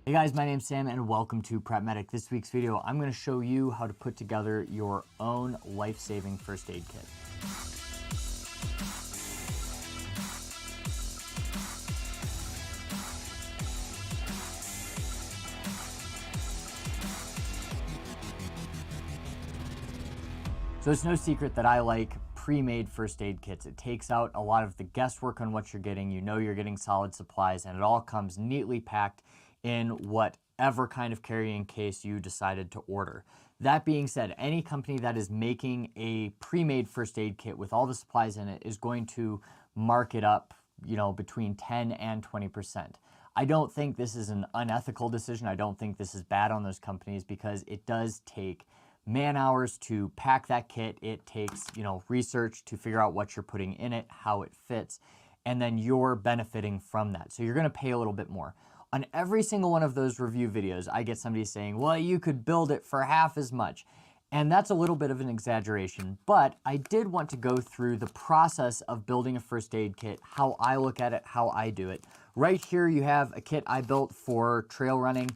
Hey guys, my name's Sam and welcome to Prep Medic. This week's video, I'm going to show you how to put together your own life-saving first aid kit. So it's no secret that I like pre-made first aid kits. It takes out a lot of the guesswork on what you're getting. You know you're getting solid supplies and it all comes neatly packed in whatever kind of carrying case you decided to order. That being said, any company that is making a pre-made first aid kit with all the supplies in it is going to mark it up, between 10 and 20%. I don't think this is an unethical decision. I don't think this is bad on those companies because it does take man hours to pack that kit. It takes, research to figure out what you're putting in it, how it fits, and then you're benefiting from that. So you're going to pay a little bit more. On every single one of those review videos, I get somebody saying, well, you could build it for half as much. And that's a little bit of an exaggeration, but I did want to go through the process of building a first aid kit, how I look at it, how I do it. Right here, you have a kit I built for trail running,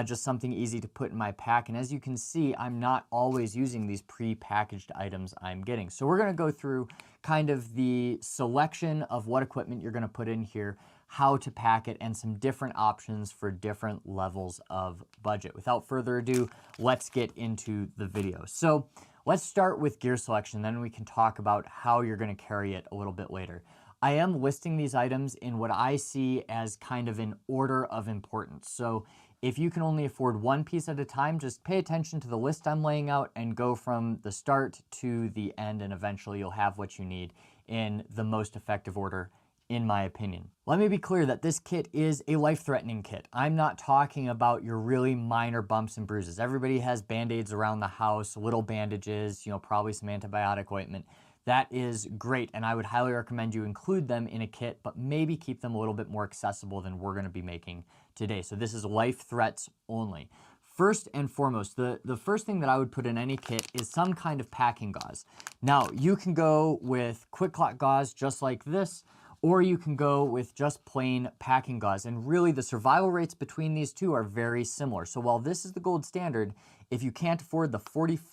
just something easy to put in my pack. And as you can see, I'm not always using these pre-packaged items I'm getting. So we're gonna go through kind of the selection of what equipment you're gonna put in here, how to pack it, and some different options for different levels of budget. Without further ado, let's get into the video. So let's start with gear selection, then we can talk about how you're gonna carry it a little bit later. I am listing these items in what I see as kind of an order of importance. So if you can only afford one piece at a time, just pay attention to the list I'm laying out and go from the start to the end, and eventually you'll have what you need in the most effective order, in my opinion. Let me be clear that this kit is a life-threatening kit. I'm not talking about your really minor bumps and bruises. Everybody has band-aids around the house, little bandages, probably some antibiotic ointment. That is great, and I would highly recommend you include them in a kit, but maybe keep them a little bit more accessible than we're gonna be making today. So this is life threats only. First and foremost, the first thing that I would put in any kit is some kind of packing gauze. Now, you can go with quick clot gauze just like this, or you can go with just plain packing gauze. And really the survival rates between these two are very similar. So while this is the gold standard, if you can't afford the $44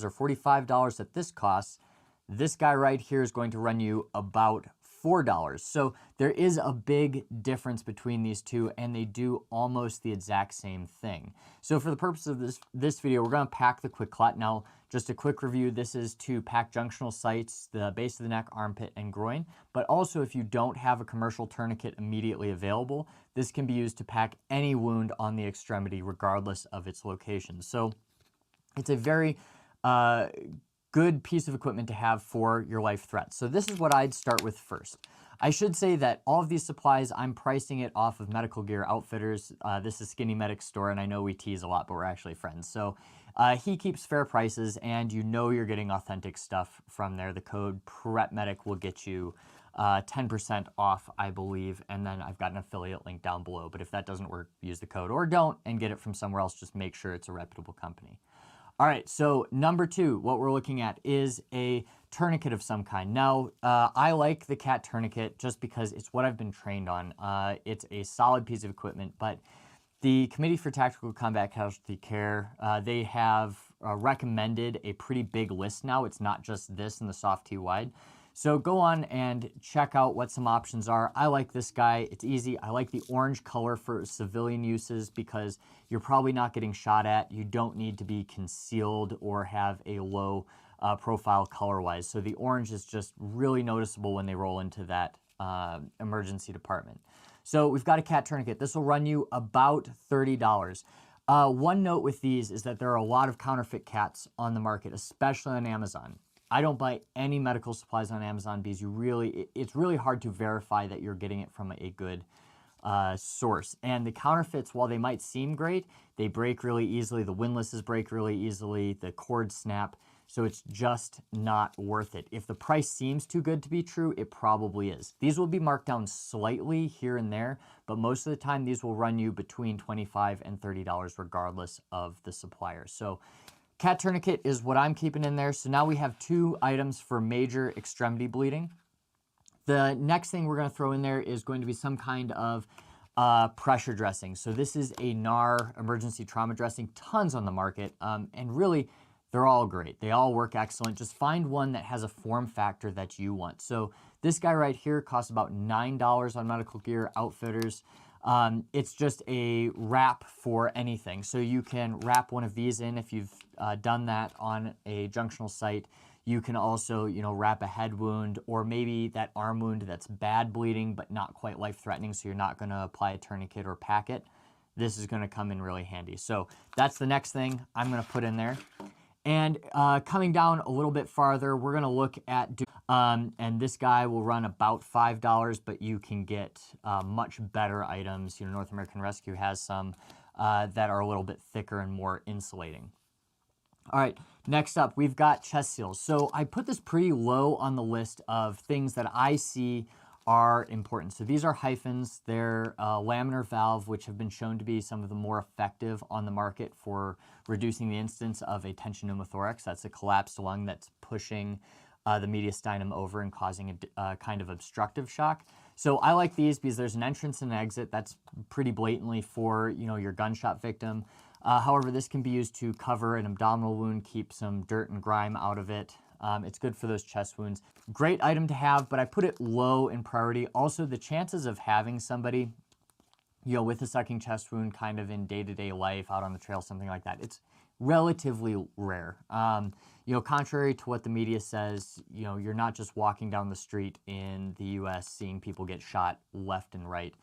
or $45 that this costs, this guy right here is going to run you about $4. So there is a big difference between these two, and they do almost the exact same thing. So for the purpose of this video, we're gonna pack the quick clot. Now, just a quick review, this is to pack junctional sites, the base of the neck, armpit, and groin. But also if you don't have a commercial tourniquet immediately available, this can be used to pack any wound on the extremity regardless of its location. So it's a very good piece of equipment to have for your life threats. So this is what I'd start with first. I should say that all of these supplies, I'm pricing it off of Medical Gear Outfitters. This is Skinny Medic's store, and I know we tease a lot, but we're actually friends. So he keeps fair prices, and you're getting authentic stuff from there. The code PrepMedic will get you 10% off, I believe, and then I've got an affiliate link down below. But if that doesn't work, use the code, or don't and get it from somewhere else. Just make sure it's a reputable company. All right, so number two, what we're looking at is a tourniquet of some kind. Now, I like the CAT tourniquet just because it's what I've been trained on. It's a solid piece of equipment, but the Committee for Tactical Combat Casualty Care, they have recommended a pretty big list now. It's not just this and the soft T wide. So go on and check out what some options are. I like this guy. It's easy. I like the orange color for civilian uses because you're probably not getting shot at. You don't need to be concealed or have a low profile color-wise. So the orange is just really noticeable when they roll into that emergency department. So we've got a CAT tourniquet. This will run you about $30. One note with these is that there are a lot of counterfeit CATs on the market, especially on Amazon. I don't buy any medical supplies on Amazon because it's really hard to verify that you're getting it from a good source. And the counterfeits, while they might seem great, they break really easily. The windlasses break really easily. The cords snap. So it's just not worth it. If the price seems too good to be true, it probably is. These will be marked down slightly here and there, but most of the time these will run you between $25 and $30 regardless of the supplier. So CAT tourniquet is what I'm keeping in there. So now we have two items for major extremity bleeding. The next thing we're going to throw in there is going to be some kind of pressure dressing. So this is a NAR emergency trauma dressing, tons on the market, and really they're all great. They all work excellent. Just find one that has a form factor that you want. So this guy right here costs about $9 on Medical Gear Outfitters. It's just a wrap for anything. So you can wrap one of these in if you've done that on a junctional site. You can also, wrap a head wound or maybe that arm wound that's bad bleeding but not quite life-threatening, so you're not going to apply a tourniquet or pack it. This is going to come in really handy. So that's the next thing I'm going to put in there. And coming down a little bit farther, we're going to look at, and this guy will run about $5, but you can get much better items. North American Rescue has some that are a little bit thicker and more insulating. All right, next up, we've got chest seals. So I put this pretty low on the list of things that I see are important. So these are hyphens. They're laminar valve, which have been shown to be some of the more effective on the market for reducing the incidence of a tension pneumothorax. That's a collapsed lung that's pushing the mediastinum over and causing a kind of obstructive shock. So I like these because there's an entrance and an exit. That's pretty blatantly for your gunshot victim. However, this can be used to cover an abdominal wound, keep some dirt and grime out of it. It's good for those chest wounds. Great item to have, but I put it low in priority. Also, the chances of having somebody, with a sucking chest wound kind of in day-to-day life, out on the trail, something like that, it's relatively rare. Contrary to what the media says, you're not just walking down the street in the U.S. seeing people get shot left and right.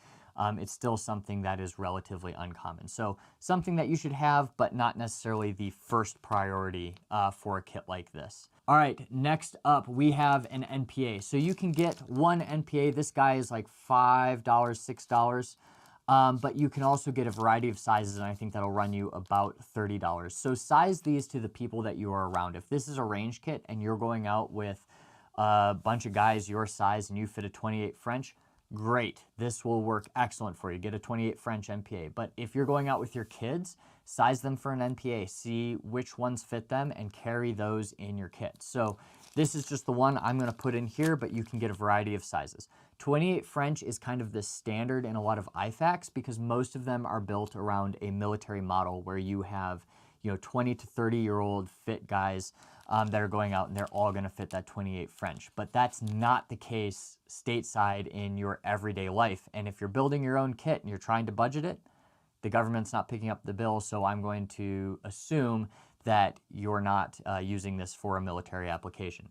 It's still something that is relatively uncommon. So something that you should have, but not necessarily the first priority for a kit like this. All right, next up, we have an NPA. So you can get one NPA. This guy is like $5, $6. But you can also get a variety of sizes, and I think that'll run you about $30. So size these to the people that you are around. If this is a range kit and you're going out with a bunch of guys your size and you fit a 28 French, great. This will work excellent for you. Get a 28 French NPA. But if you're going out with your kids, size them for an NPA. See which ones fit them and carry those in your kit. So this is just the one I'm going to put in here, but you can get a variety of sizes. 28 French is kind of the standard in a lot of IFACs because most of them are built around a military model where you have 20 to 30-year-old fit guys that are going out and they're all going to fit that 28 French. But that's not the case stateside in your everyday life. And if you're building your own kit and you're trying to budget it, the government's not picking up the bill, so I'm going to assume that you're not using this for a military application.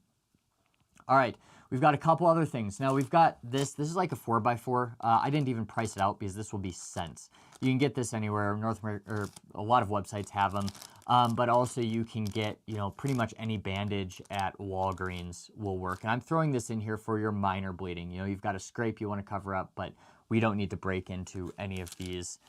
All right, we've got a couple other things. Now we've got this. This is like a 4x4. I didn't even price it out because this will be cents. You can get this anywhere. North America, or a lot of websites have them. But also you can get, pretty much any bandage at Walgreens will work. And I'm throwing this in here for your minor bleeding. You've got a scrape you want to cover up, but we don't need to break into any of these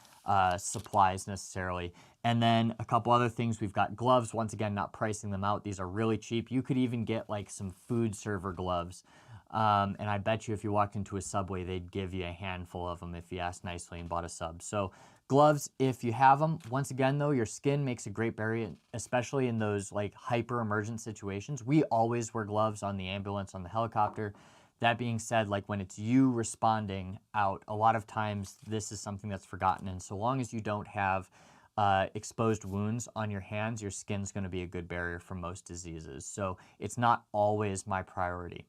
supplies necessarily. And then a couple other things. We've got gloves. Once again, not pricing them out. These are really cheap. You could even get like some food server gloves. And I bet you if you walked into a Subway, they'd give you a handful of them if you asked nicely and bought a sub. So gloves, if you have them. Once again, though, your skin makes a great barrier, especially in those like hyper emergent situations. We always wear gloves on the ambulance, on the helicopter. That being said, like when it's you responding out, a lot of times this is something that's forgotten. And so long as you don't have exposed wounds on your hands, your skin's going to be a good barrier for most diseases. So it's not always my priority.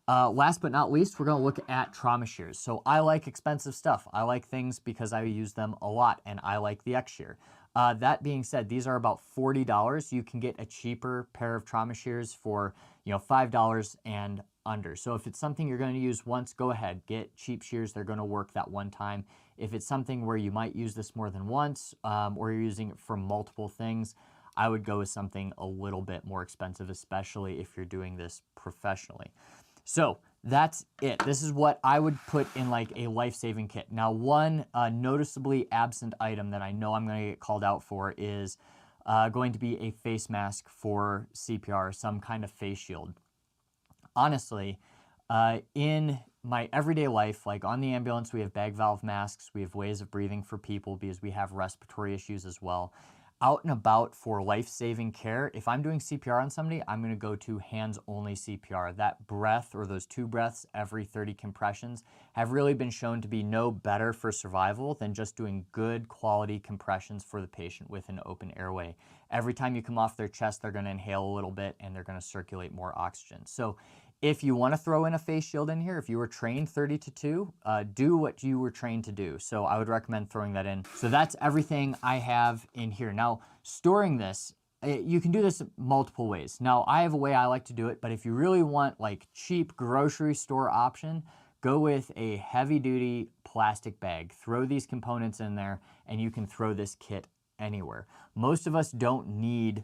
Last but not least, we're going to look at trauma shears. So I like expensive stuff. I like things because I use them a lot, and I like the X-Shear. That being said, these are about $40. You can get a cheaper pair of trauma shears for $5 and under. So if it's something you're going to use once, go ahead, get cheap shears. They're going to work that one time. If it's something where you might use this more than once, or you're using it for multiple things, I would go with something a little bit more expensive, especially if you're doing this professionally. So that's it. This is what I would put in like a life-saving kit. Now, one noticeably absent item that I know I'm going to get called out for is going to be a face mask for CPR, some kind of face shield. Honestly, in my everyday life, like on the ambulance, we have bag valve masks. We have ways of breathing for people because we have respiratory issues as well. out and about for life-saving care, if I'm doing CPR on somebody, I'm going to go to hands-only CPR. That breath, or those 2 breaths every 30 compressions, have really been shown to be no better for survival than just doing good quality compressions for the patient with an open airway. Every time you come off their chest, they're going to inhale a little bit and they're going to circulate more oxygen. So if you want to throw in a face shield in here, if you were trained 30 to 2, do what you were trained to do. So I would recommend throwing that in. So that's everything I have in here. Now, storing this, you can do this multiple ways. Now, I have a way I like to do it, but if you really want like cheap grocery store option, go with a heavy-duty plastic bag. Throw these components in there, and you can throw this kit anywhere. Most of us don't need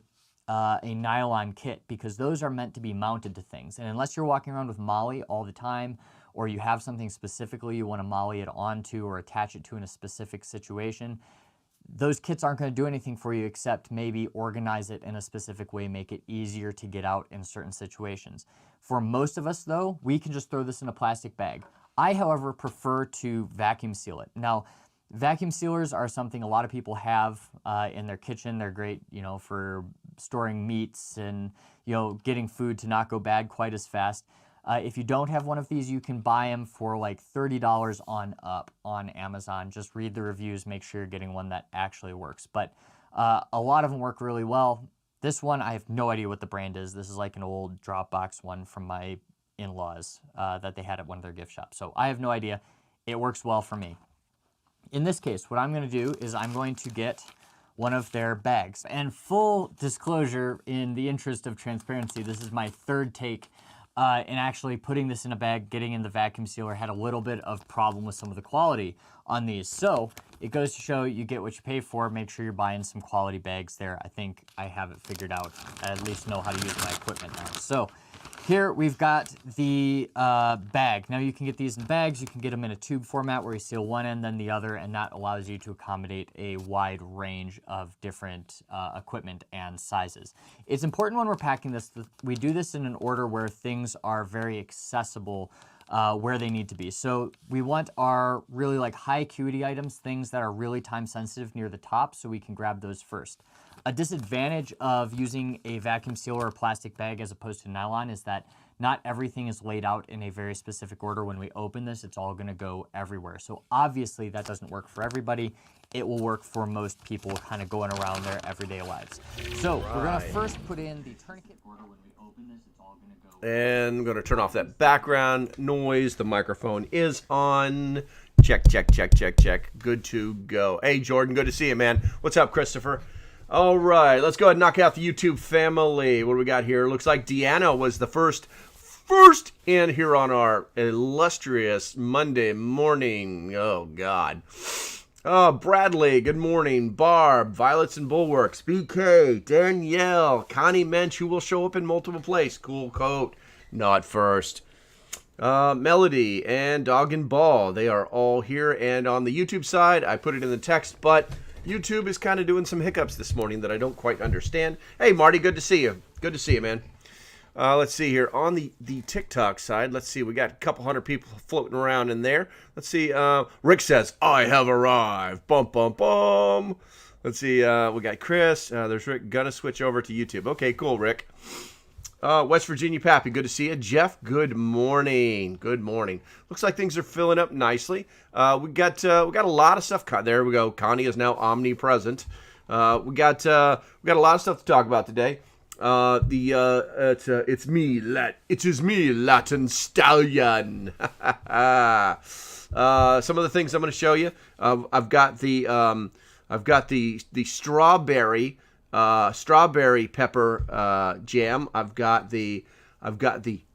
a nylon kit because those are meant to be mounted to things. And unless you're walking around with MOLLE all the time, or you have something specifically you want to MOLLE it onto or attach it to in a specific situation, those kits aren't going to do anything for you except maybe organize it in a specific way, make it easier to get out in certain situations. For most of us though, we can just throw this in a plastic bag. I, however, prefer to vacuum seal it. Now, vacuum sealers are something a lot of people have in their kitchen. They're great, for storing meats and, getting food to not go bad quite as fast. If you don't have one of these, you can buy them for like $30 on up on Amazon. Just read the reviews, make sure you're getting one that actually works. But a lot of them work really well. This one, I have no idea what the brand is. This is like an old Dropbox one from my in-laws that they had at one of their gift shops. So I have no idea. It works well for me. In this case, what I'm going to do is I'm going to get one of their bags. And full disclosure, in the interest of transparency, this is my third take in actually putting this in a bag, getting in the vacuum sealer. Had a little bit of problem with some of the quality on these. So it goes to show you get what you pay for. Make sure you're buying some quality bags there. I think I have it figured out. I at least know how to use my equipment now. So here we've got the bag. Now you can get these in bags. You can get them in a tube format where you seal one end, then the other, and that allows you to accommodate a wide range of different equipment and sizes. It's important when we're packing this that we do this in an order where things are very accessible where they need to be. So we want our really like high acuity items, things that are really time sensitive near the top, so we can grab those first. A disadvantage of using a vacuum sealer or plastic bag as opposed to nylon is that not everything is laid out in a very specific order. When we open this, it's all going to go everywhere. So obviously that doesn't work for everybody. It will work for most people kind of going around their everyday lives. So we're going to first put in the tourniquet order. When we open this, it's all going to go. And I'm going to turn off that background noise. The microphone is on. Check, check, check, check, check. Good to go. Hey, Jordan, good to see you, man. What's up, Christopher? All right, let's go ahead and knock out the YouTube family. What do we got here? Looks like Deanna was the first in here on our illustrious Monday morning. Oh, God. Oh, Bradley, good morning. Barb, Violets and Bulwarks, BK, Danielle, Connie Mensch, who will show up in multiple places. Cool coat, not first. Melody and Dog and Ball, they are all here. And on the YouTube side, I put it in the text, but YouTube is kind of doing some hiccups this morning that I don't quite understand. Hey, Marty, good to see you. Good to see you, man. Let's see here. On the TikTok side, let's see. We got a couple hundred people floating around in there. Let's see. Rick says, I have arrived. Bum, bum, bum. Let's see. We got Chris. There's Rick. Gonna switch over to YouTube. Okay, cool, Rick. West Virginia Pappy, good to see you. Jeff, good morning. Good morning. Looks like things are filling up nicely. We got a lot of stuff. There we go. Connie is now omnipresent. We got a lot of stuff to talk about today. It is me, Latin Stallion. Some of the things I'm going to show you. I've got the strawberry pepper jam. I've got the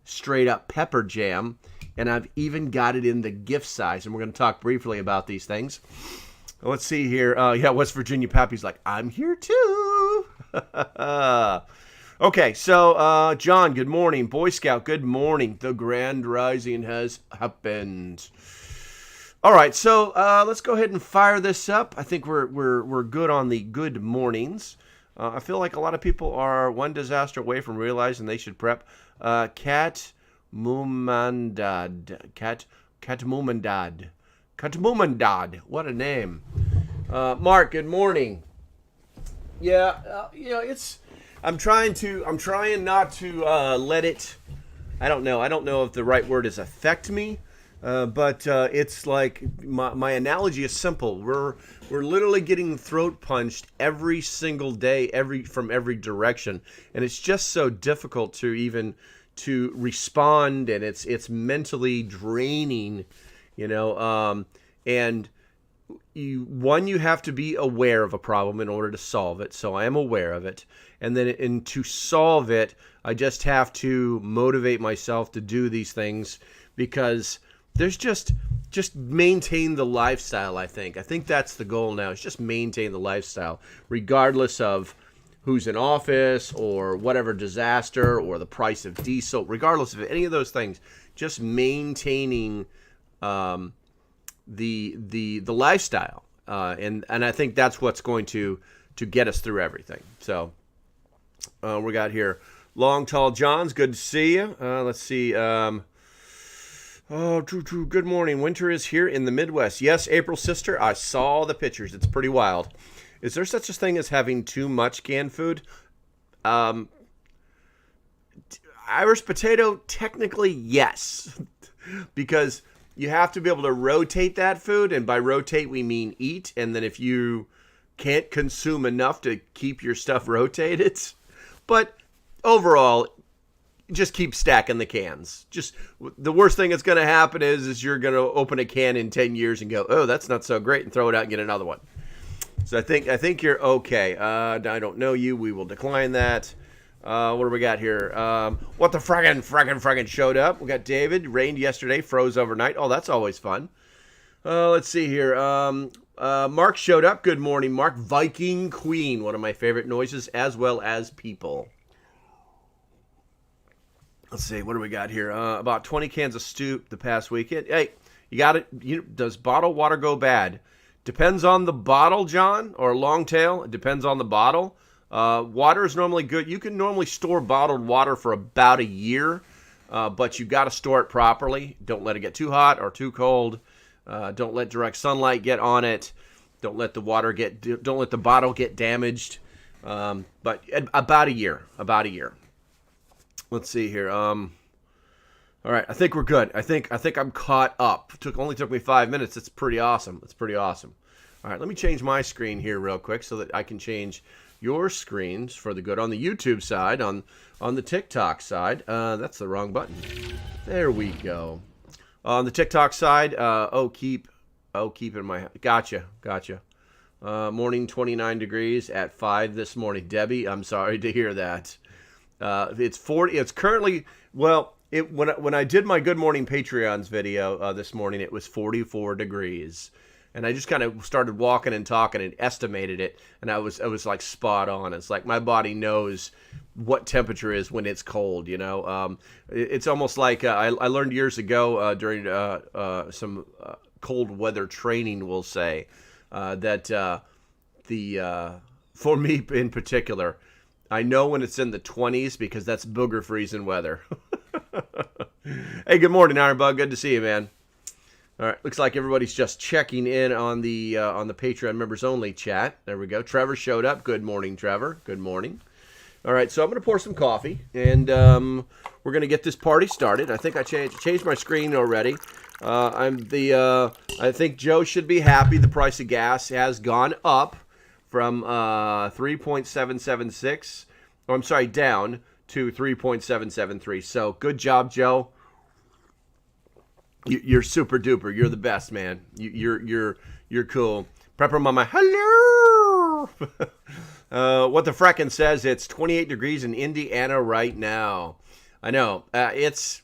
straight up pepper jam, and I've even got it in the gift size. And we're going to talk briefly about these things. Let's see here. Yeah, West Virginia Pappy's like, I'm here too. Okay, so John, good morning. Boy Scout, good morning. The Grand Rising has happened. All right, so let's go ahead and fire this up. I think we're good on the good mornings. I feel like a lot of people are one disaster away from realizing they should prep. Kat Mumandad. What a name. Mark, good morning. It's. I'm trying not to let it. I don't know if the right word is affect me, but it's like my analogy is simple. We're literally getting throat punched every single day, from every direction, and it's just so difficult to respond, and it's mentally draining, and you have to be aware of a problem in order to solve it. So I am aware of it. And then to solve it, I just have to motivate myself to do these things, because there's just maintain the lifestyle, I think. I think that's the goal now, is just maintain the lifestyle, regardless of who's in office or whatever disaster or the price of diesel, regardless of any of those things, just maintaining the lifestyle, and I think that's what's going to get us through everything. So we got here Long Tall John's, good to see you. Let's see. True. Good morning. Winter is here in the Midwest. Yes, April sister. I saw the pictures. It's pretty wild. Is there such a thing as having too much canned food? Irish potato, technically yes, because you have to be able to rotate that food, and by rotate we mean eat. And then if you can't consume enough to keep your stuff rotated, but overall, just keep stacking the cans. Just the worst thing that's going to happen is you're going to open a can in 10 years and go, oh, that's not so great, and throw it out and get another one. So I think you're okay. I don't know you. We will decline that. What do we got here? What the fraggin' showed up. We got David. Rained yesterday, froze overnight. Oh, that's always fun. Let's see here. Mark showed up. Good morning, Mark. Viking Queen, one of my favorite noises, as well as people. Let's see. What do we got here? About 20 cans of stew the past weekend. Hey, you got it. Does bottled water go bad? Depends on the bottle, John, or long tail. It depends on the bottle. Water is normally good. You can normally store bottled water for about a year, but you got to store it properly. Don't let it get too hot or too cold. Don't let direct sunlight get on it. Don't let the bottle get damaged. But about a year. Let's see here. All right, I think we're good. I think I'm caught up. Only took me 5 minutes. It's pretty awesome. All right, let me change my screen here real quick so that I can change your screens for the good on the YouTube side, on the TikTok side. That's the wrong button. There we go. On the TikTok side, keep in my, gotcha. Morning 29 degrees at 5 this morning. Debbie, I'm sorry to hear that. It's 40. It's currently, when I did my Good Morning Patreons video this morning, it was 44 degrees. And I just kind of started walking and talking and estimated it, and I was like spot on. It's like my body knows what temperature is when it's cold. It's almost like I learned years ago during some cold weather training, we'll say, that for me in particular, I know when it's in the 20s because that's booger freezing weather. Hey, good morning, Ironbug. Good to see you, man. All right, looks like everybody's just checking in on the Patreon members only chat. There we go. Trevor showed up. Good morning, Trevor. Good morning. All right, so I'm going to pour some coffee, and we're going to get this party started. I think I changed my screen already. I think Joe should be happy. The price of gas has gone up from 3.776. Oh, I'm sorry, down to 3.773. So good job, Joe. You're super duper. You're the best, man. You're cool. Prepper Mama, hello. What the frackin' says, it's 28 degrees in Indiana right now. I know. It's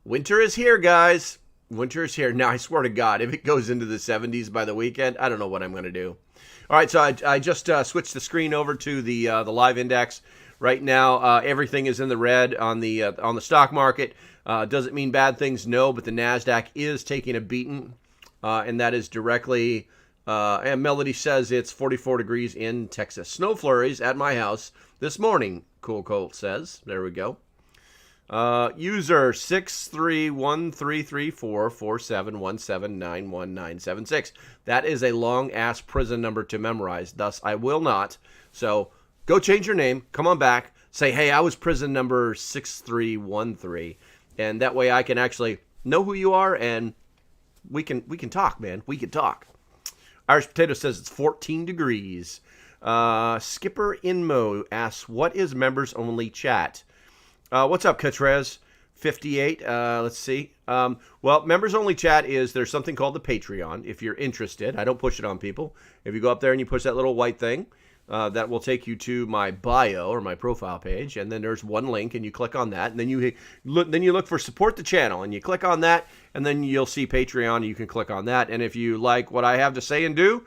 winter is here, guys. Winter is here. Now, I swear to God, if it goes into the 70s by the weekend, I don't know what I'm going to do. All right, so I just switched the screen over to the live index. Right now, everything is in the red on the stock market. Does it mean bad things? No, but the NASDAQ is taking a beating, and that is directly, and Melody says it's 44 degrees in Texas. Snow flurries at my house this morning, Cool Colt says. There we go. User 631334471791976. That is a long-ass prison number to memorize. Thus, I will not. So, go change your name. Come on back. Say, hey, I was prison number 6313. And that way I can actually know who you are, and we can talk, man. We can talk. Irish Potato says it's 14 degrees. Skipper Inmo asks, what is members-only chat? What's up, Catrez? 58. Let's see. Well, members-only chat is, there's something called the Patreon, if you're interested. I don't push it on people. If you go up there and you push that little white thing, that will take you to my bio or my profile page, and then there's one link, and you click on that, and then you look for support the channel, and you click on that, and then you'll see Patreon, and you can click on that, and if you like what I have to say and do,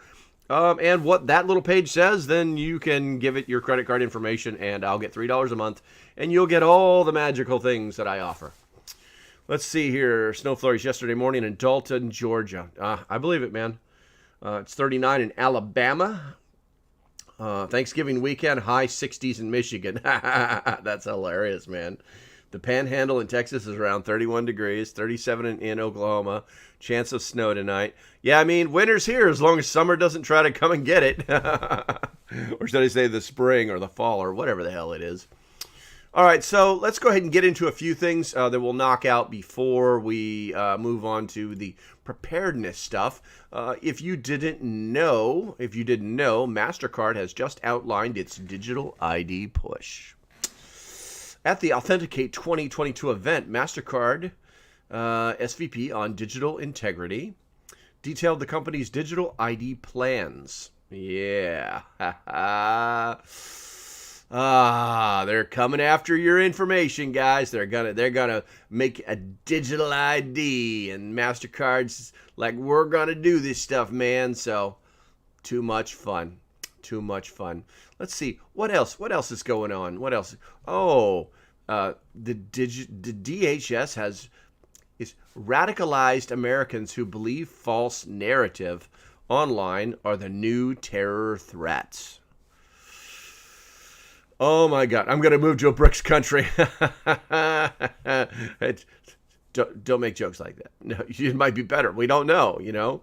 and what that little page says, then you can give it your credit card information, and I'll get $3 a month, and you'll get all the magical things that I offer. Let's see here. Snow flurries yesterday morning in Dalton, Georgia. I believe it, man. It's 39 in Alabama. Thanksgiving weekend, high 60s in Michigan. That's hilarious, man. The Panhandle in Texas is around 31 degrees, 37 in Oklahoma. Chance of snow tonight. Yeah, I mean, winter's here as long as summer doesn't try to come and get it. Or should I say the spring or the fall or whatever the hell it is. All right, so let's go ahead and get into a few things that we'll knock out before we move on to the preparedness stuff. If you didn't know, MasterCard has just outlined its digital ID push. At the Authenticate 2022 event, MasterCard SVP on digital integrity detailed the company's digital ID plans. Yeah. They're coming after your information, guys. They're gonna make a digital ID, and MasterCard's like, we're gonna do this stuff, man. So, too much fun. Let's see what else is going on. What else? Oh, the DHS is radicalized Americans who believe false narrative online are the new terror threats. Oh my God, I'm going to move to a BRICS country. Don't make jokes like that. No, it might be better. We don't know, you know.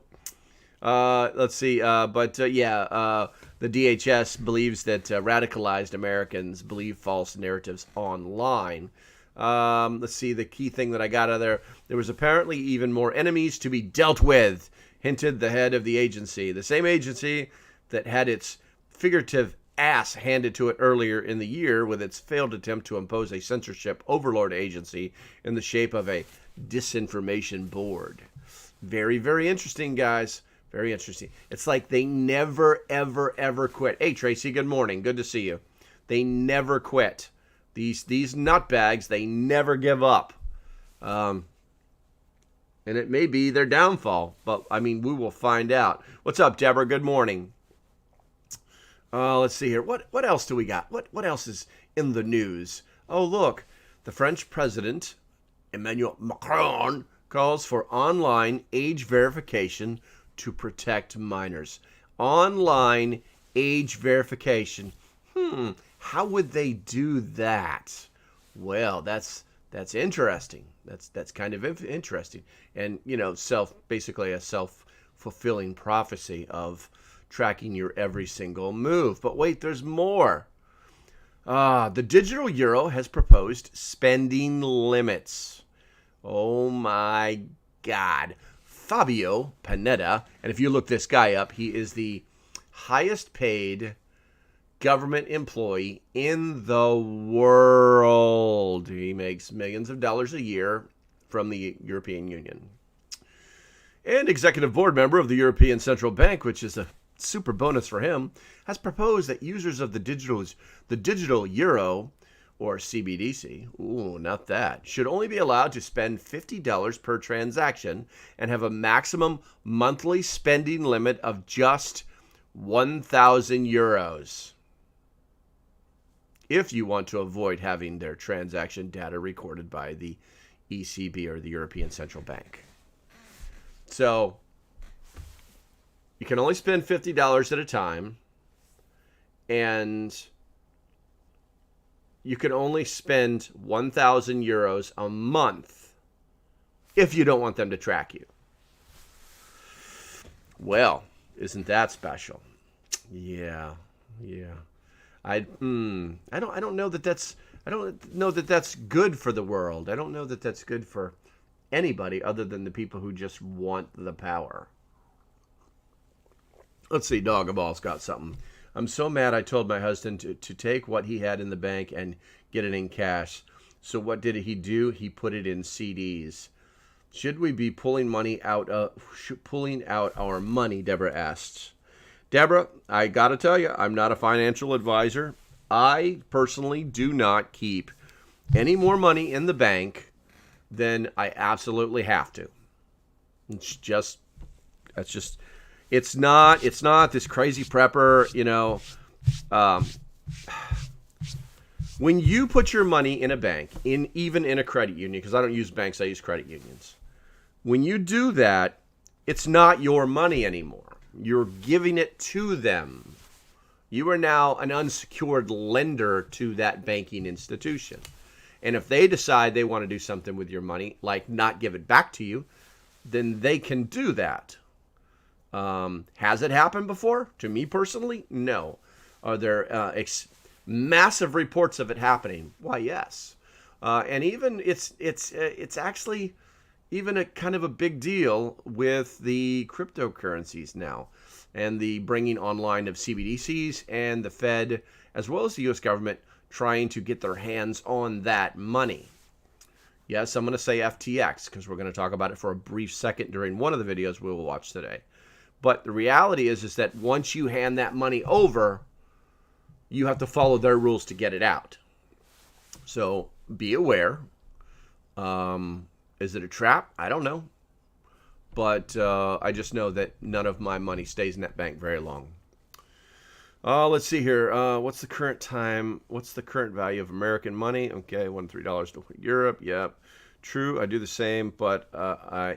Let's see. The DHS believes that radicalized Americans believe false narratives online. Let's see. The key thing that I got out of there was apparently even more enemies to be dealt with, hinted the head of the agency. The same agency that had its figurative ass handed to it earlier in the year with its failed attempt to impose a censorship overlord agency in the shape of a disinformation board. Very, very interesting, guys. Very interesting. It's like they never, ever, ever quit. Hey, Tracy, good morning. Good to see you. They never quit. These nutbags, they never give up. And it may be their downfall, but, I mean, we will find out. What's up, Deborah? Good morning. Let's see here. What else do we got? What else is in the news? Oh, look. The French president, Emmanuel Macron, calls for online age verification to protect minors. Online age verification. How would they do that? Well, that's interesting. That's kind of interesting. And, you know, basically a self-fulfilling prophecy of tracking your every single move. But wait, there's more. The digital euro has proposed spending limits. Oh my God. Fabio Panetta, and if you look this guy up, he is the highest paid government employee in the world. He makes millions of dollars a year from the European Union. And executive board member of the European Central Bank, which is a super bonus for him, has proposed that users of the digital euro, or CBDC, ooh, not that, should only be allowed to spend $50 per transaction and have a maximum monthly spending limit of just 1,000 euros. If you want to avoid having their transaction data recorded by the ECB or the European Central Bank. So, you can only spend $50 at a time, and you can only spend 1,000 euros a month if you don't want them to track you. Well, isn't that special? Yeah. I don't know that that's good for the world. I don't know that that's good for anybody other than the people who just want the power. Let's see, Doggaball's got something. I'm so mad I told my husband to take what he had in the bank and get it in cash. So what did he do? He put it in CDs. Should we be pulling out our money? Deborah asks. Deborah, I got to tell you, I'm not a financial advisor. I personally do not keep any more money in the bank than I absolutely have to. It's not this crazy prepper, when you put your money in a bank, even in a credit union, because I don't use banks, I use credit unions. When you do that, it's not your money anymore. You're giving it to them. You are now an unsecured lender to that banking institution. And if they decide they want to do something with your money, like not give it back to you, then they can do that. Has it happened before? To me personally, no. Are there massive reports of it happening? Why, yes. And even it's actually even a kind of a big deal with the cryptocurrencies now, and the bringing online of CBDCs and the Fed, as well as the U.S. government, trying to get their hands on that money. Yes, I'm going to say FTX because we're going to talk about it for a brief second during one of the videos we will watch today. But the reality is that once you hand that money over, you have to follow their rules to get it out. So be aware. Is it a trap? I don't know. But I just know that none of my money stays in that bank very long. Let's see here. What's the current time? What's the current value of American money? Okay, $1 to Europe. Yep. True, I do the same, but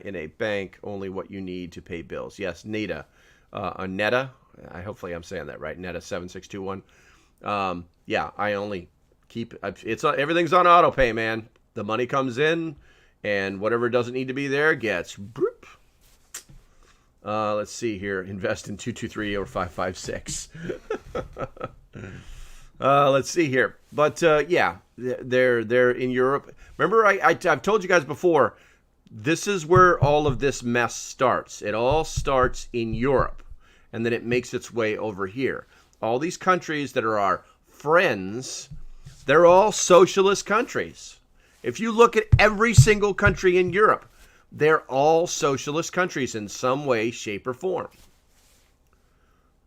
in a bank, only what you need to pay bills. Yes, Neta. Neta. Hopefully I'm saying that right. Neta 7621. Yeah, I only keep everything's on auto pay, man. The money comes in, and whatever doesn't need to be there gets boop. Let's see here. Invest in 223 or 556. Let's see here. But yeah, they're in Europe. Remember, I've told you guys before, this is where all of this mess starts. It all starts in Europe, and then it makes its way over here. All these countries that are our friends, they're all socialist countries. If you look at every single country in Europe, they're all socialist countries in some way, shape, or form.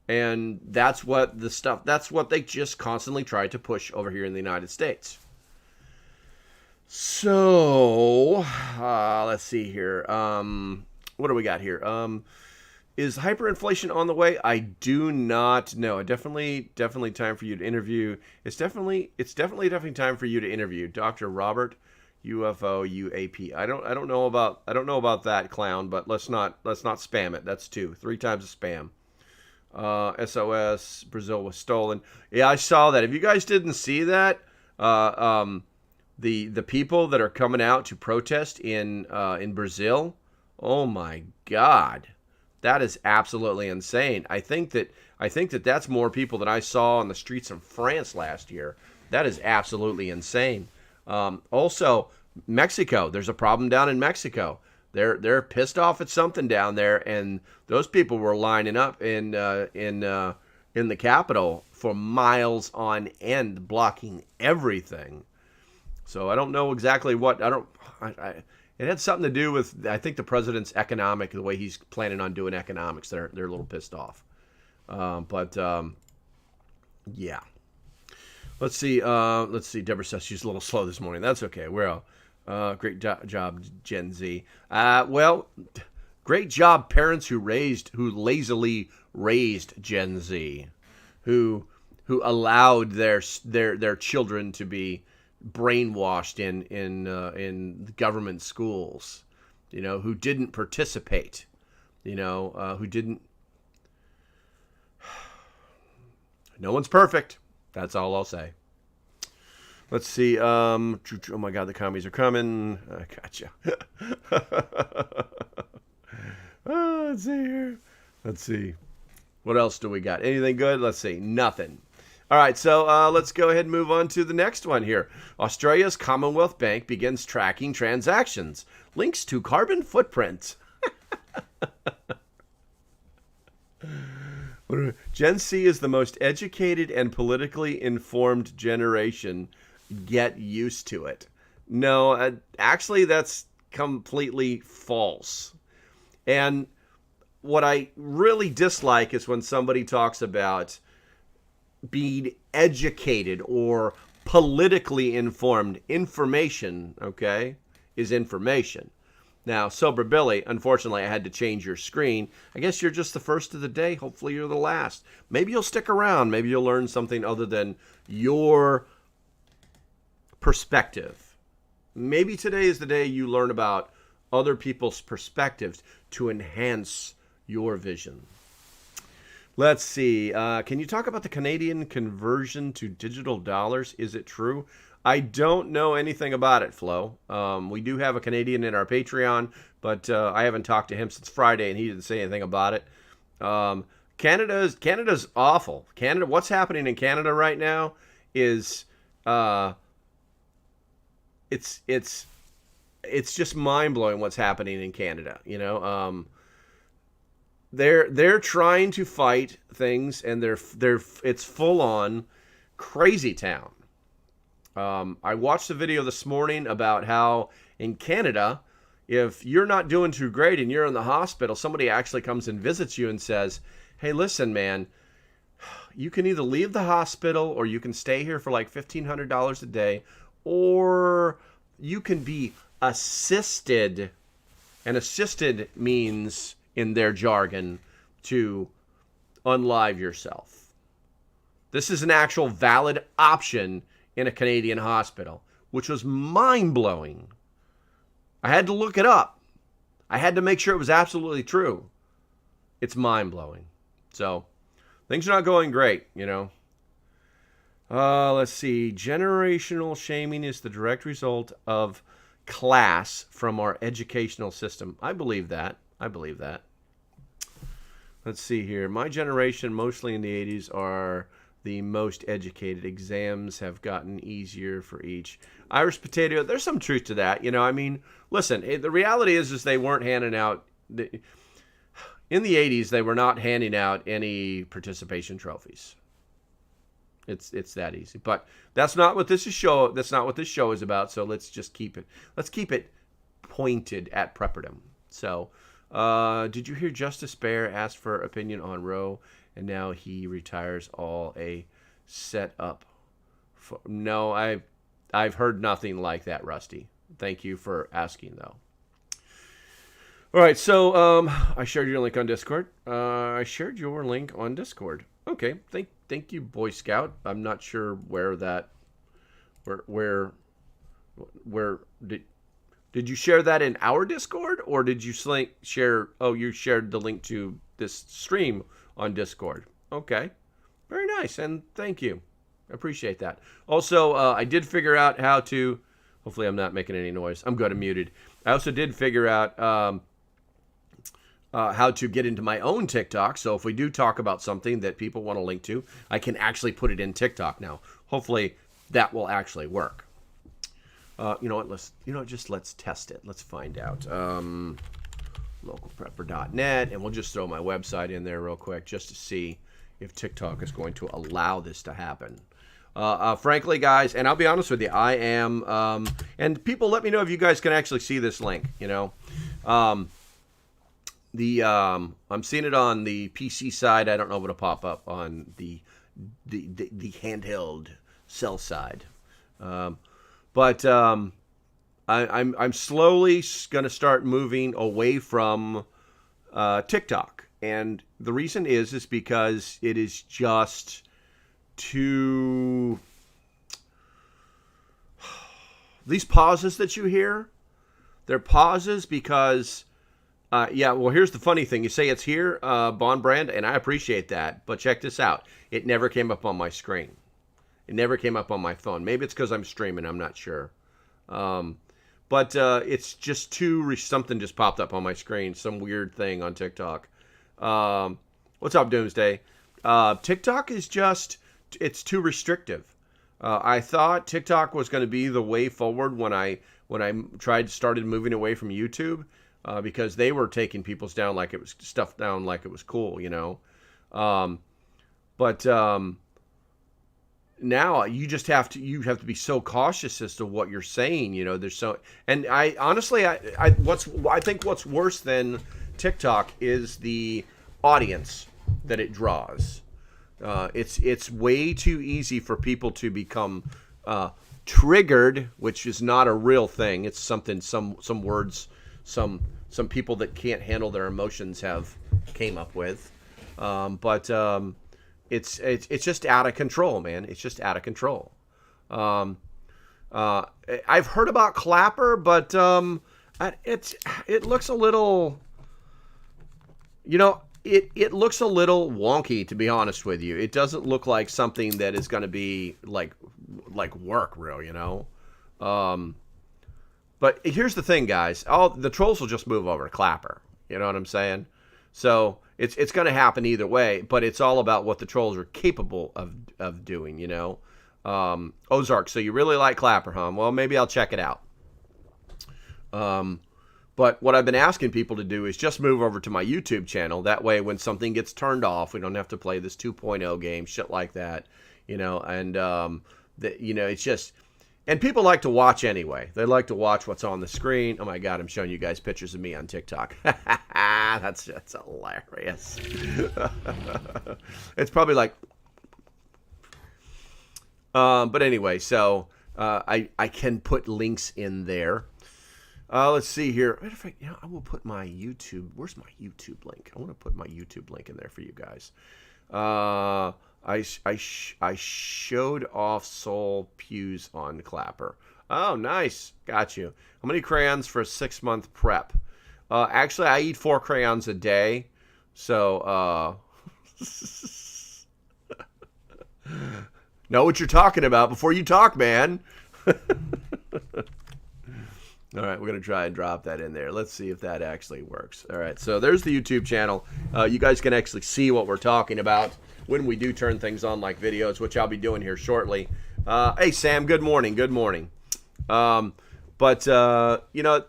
And that's what they just constantly try to push over here in the United States. So, let's see here. What do we got here? Is hyperinflation on the way? I do not know. Definitely time for you to interview. It's definitely time for you to interview Dr. Robert UFO UAP. I don't know about that clown, but let's not spam it. That's 3 times a spam. SOS Brazil was stolen. Yeah, I saw that. If you guys didn't see that, the people that are coming out to protest in Brazil, oh my God, that is absolutely insane. I think that that's more people than I saw on the streets of France last year. That is absolutely insane. Also, Mexico. There's a problem down in Mexico. They're pissed off at something down there, and those people were lining up in the Capitol for miles on end, blocking everything. So I don't know exactly what it had something to do with, I think, the president's the way he's planning on doing economics. They're a little pissed off. Yeah. Let's see. Deborah says she's a little slow this morning. That's okay. Well, great job, Gen Z. Well, great job, parents who lazily raised Gen Z, who allowed their children to be brainwashed in government schools, who didn't participate, who didn't. No one's perfect. That's all I'll say. Let's see. Oh my God, the commies are coming. Gotcha. Let's see here. Let's see. What else do we got? Anything good? Let's see. Nothing. All right, so let's go ahead and move on to the next one here. Australia's Commonwealth Bank begins tracking transactions. Links to carbon footprint. Gen Z is the most educated and politically informed generation. Get used to it. No, actually, that's completely false. And what I really dislike is when somebody talks about being educated or politically informed. Information, okay, is information. Now, Sober Billy, unfortunately, I had to change your screen. I guess you're just the first of the day. Hopefully, you're the last. Maybe you'll stick around. Maybe you'll learn something other than your perspective. Maybe today is the day you learn about other people's perspectives to enhance your vision. Let's see. Can you talk about the Canadian conversion to digital dollars? Is it true? I don't know anything about it, Flo. We do have a Canadian in our Patreon, but I haven't talked to him since Friday, and he didn't say anything about it. Canada's awful. Canada. What's happening in Canada right now is it's just mind blowing what's happening in Canada. You know, they're trying to fight things, and it's full on crazy town. I watched a video this morning about how in Canada, if you're not doing too great and you're in the hospital, somebody actually comes and visits you and says, "Hey, listen, man, you can either leave the hospital or you can stay here for like $1,500 a day, or you can be assisted." And assisted means, in their jargon, to unlive yourself. This is an actual valid option in a Canadian hospital, which was mind-blowing. I had to look it up. I had to make sure it was absolutely true. It's mind-blowing. So, things are not going great, you know. Let's see. Generational shaming is the direct result of class from our educational system. I believe that. Let's see here. My generation, mostly in the 80s, are the most educated. Exams have gotten easier for each. Irish potato, there's some truth to that. You know, I mean, listen, the reality is they weren't handing out, in the 80s, they were not handing out any participation trophies. It's that easy. But that's not what this show is about, so let's keep it pointed at prepperdom. So, did you hear Justice Bear ask for opinion on Roe? And now he retires all a set up. No, I've heard nothing like that, Rusty. Thank you for asking, though. All right, so I shared your link on Discord. Okay, thank you, Boy Scout. I'm not sure where did you share that in our Discord, or did you share? Oh, you shared the link to this stream on Discord. Okay, very nice, and thank you. I appreciate that. Also, I did figure out how to. Hopefully, I'm not making any noise. I'm good. I'm muted. I also did figure out how to get into my own TikTok. So if we do talk about something that people want to link to, I can actually put it in TikTok now. Hopefully, that will actually work. You know what? Let's test it. Let's find out. Localprepper.net, and we'll just throw my website in there real quick just to see if TikTok is going to allow this to happen. Frankly, guys, and I'll be honest with you, I am, and people let me know if you guys can actually see this link, you know. I'm seeing it on the PC side. I don't know if it'll pop up on the handheld cell side. But I'm slowly going to start moving away from TikTok. And the reason is because it is just too... These pauses that you hear, they're pauses because... here's the funny thing. You say it's here, Bond Brand, and I appreciate that. But check this out. It never came up on my screen. It never came up on my phone. Maybe it's because I'm streaming. I'm not sure. But it's just something just popped up on my screen. Some weird thing on TikTok. What's up, Doomsday? TikTok is it's too restrictive. I thought TikTok was going to be the way forward when I started moving away from YouTube, because they were taking people's down like it was stuff down like it was cool, you know. But now you have to be so cautious as to what you're saying, you know. And I honestly I think what's worse than TikTok is the audience that it draws. It's way too easy for people to become triggered, which is not a real thing. It's something some words some people that can't handle their emotions have came up with. But it's just out of control, man. It's just out of control. I've heard about Clapper, but it looks a little, you know, it looks a little wonky, to be honest with you. It doesn't look like something that is going to be like work real, you know. But here's the thing, guys. The trolls will just move over to Clapper. You know what I'm saying? So it's going to happen either way, but it's all about what the trolls are capable of doing, you know. Ozark, so you really like Clapper, huh? Well, maybe I'll check it out. But what I've been asking people to do is just move over to my YouTube channel. That way, when something gets turned off, we don't have to play this 2.0 game, shit like that, you know. And you know, it's just, and people like to watch anyway. They like to watch what's on the screen. Oh my God, I'm showing you guys pictures of me on TikTok. That's hilarious. It's probably like, but anyway, so I can put links in there. Let's see here. Matter of fact, you know, I will put my YouTube. Where's my YouTube link? I want to put my YouTube link in there for you guys. I showed off Soul Pews on Clapper. Oh, nice. Got you. How many crayons for a 6-month prep? Actually, I eat 4 crayons a day. So, know what you're talking about before you talk, man. All right, we're going to try and drop that in there. Let's see if that actually works. All right, so there's the YouTube channel. You guys can actually see what we're talking about when we do turn things on like videos, which I'll be doing here shortly. Hey, Sam, good morning. Good morning. But you know,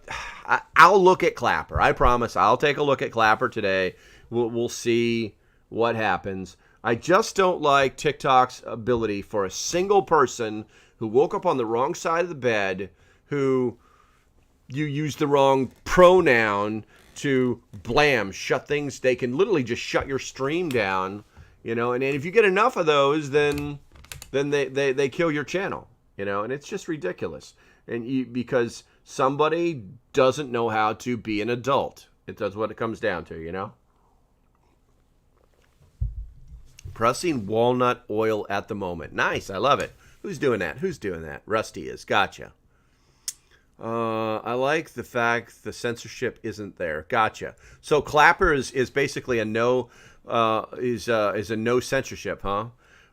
I'll look at Clapper. I promise I'll take a look at Clapper today. We'll see what happens. I just don't like TikTok's ability for a single person who woke up on the wrong side of the bed, who you use the wrong pronoun to shut things. They can literally just shut your stream down, you know. And if you get enough of those, then they kill your channel, you know. And it's just ridiculous. And because somebody doesn't know how to be an adult. That's what it comes down to, you know. Pressing walnut oil at the moment. Nice, I love it. Who's doing that? Who's doing that? Rusty is. Gotcha. I like the fact the censorship isn't there. Gotcha. So Clapper is basically a no is a no censorship, huh?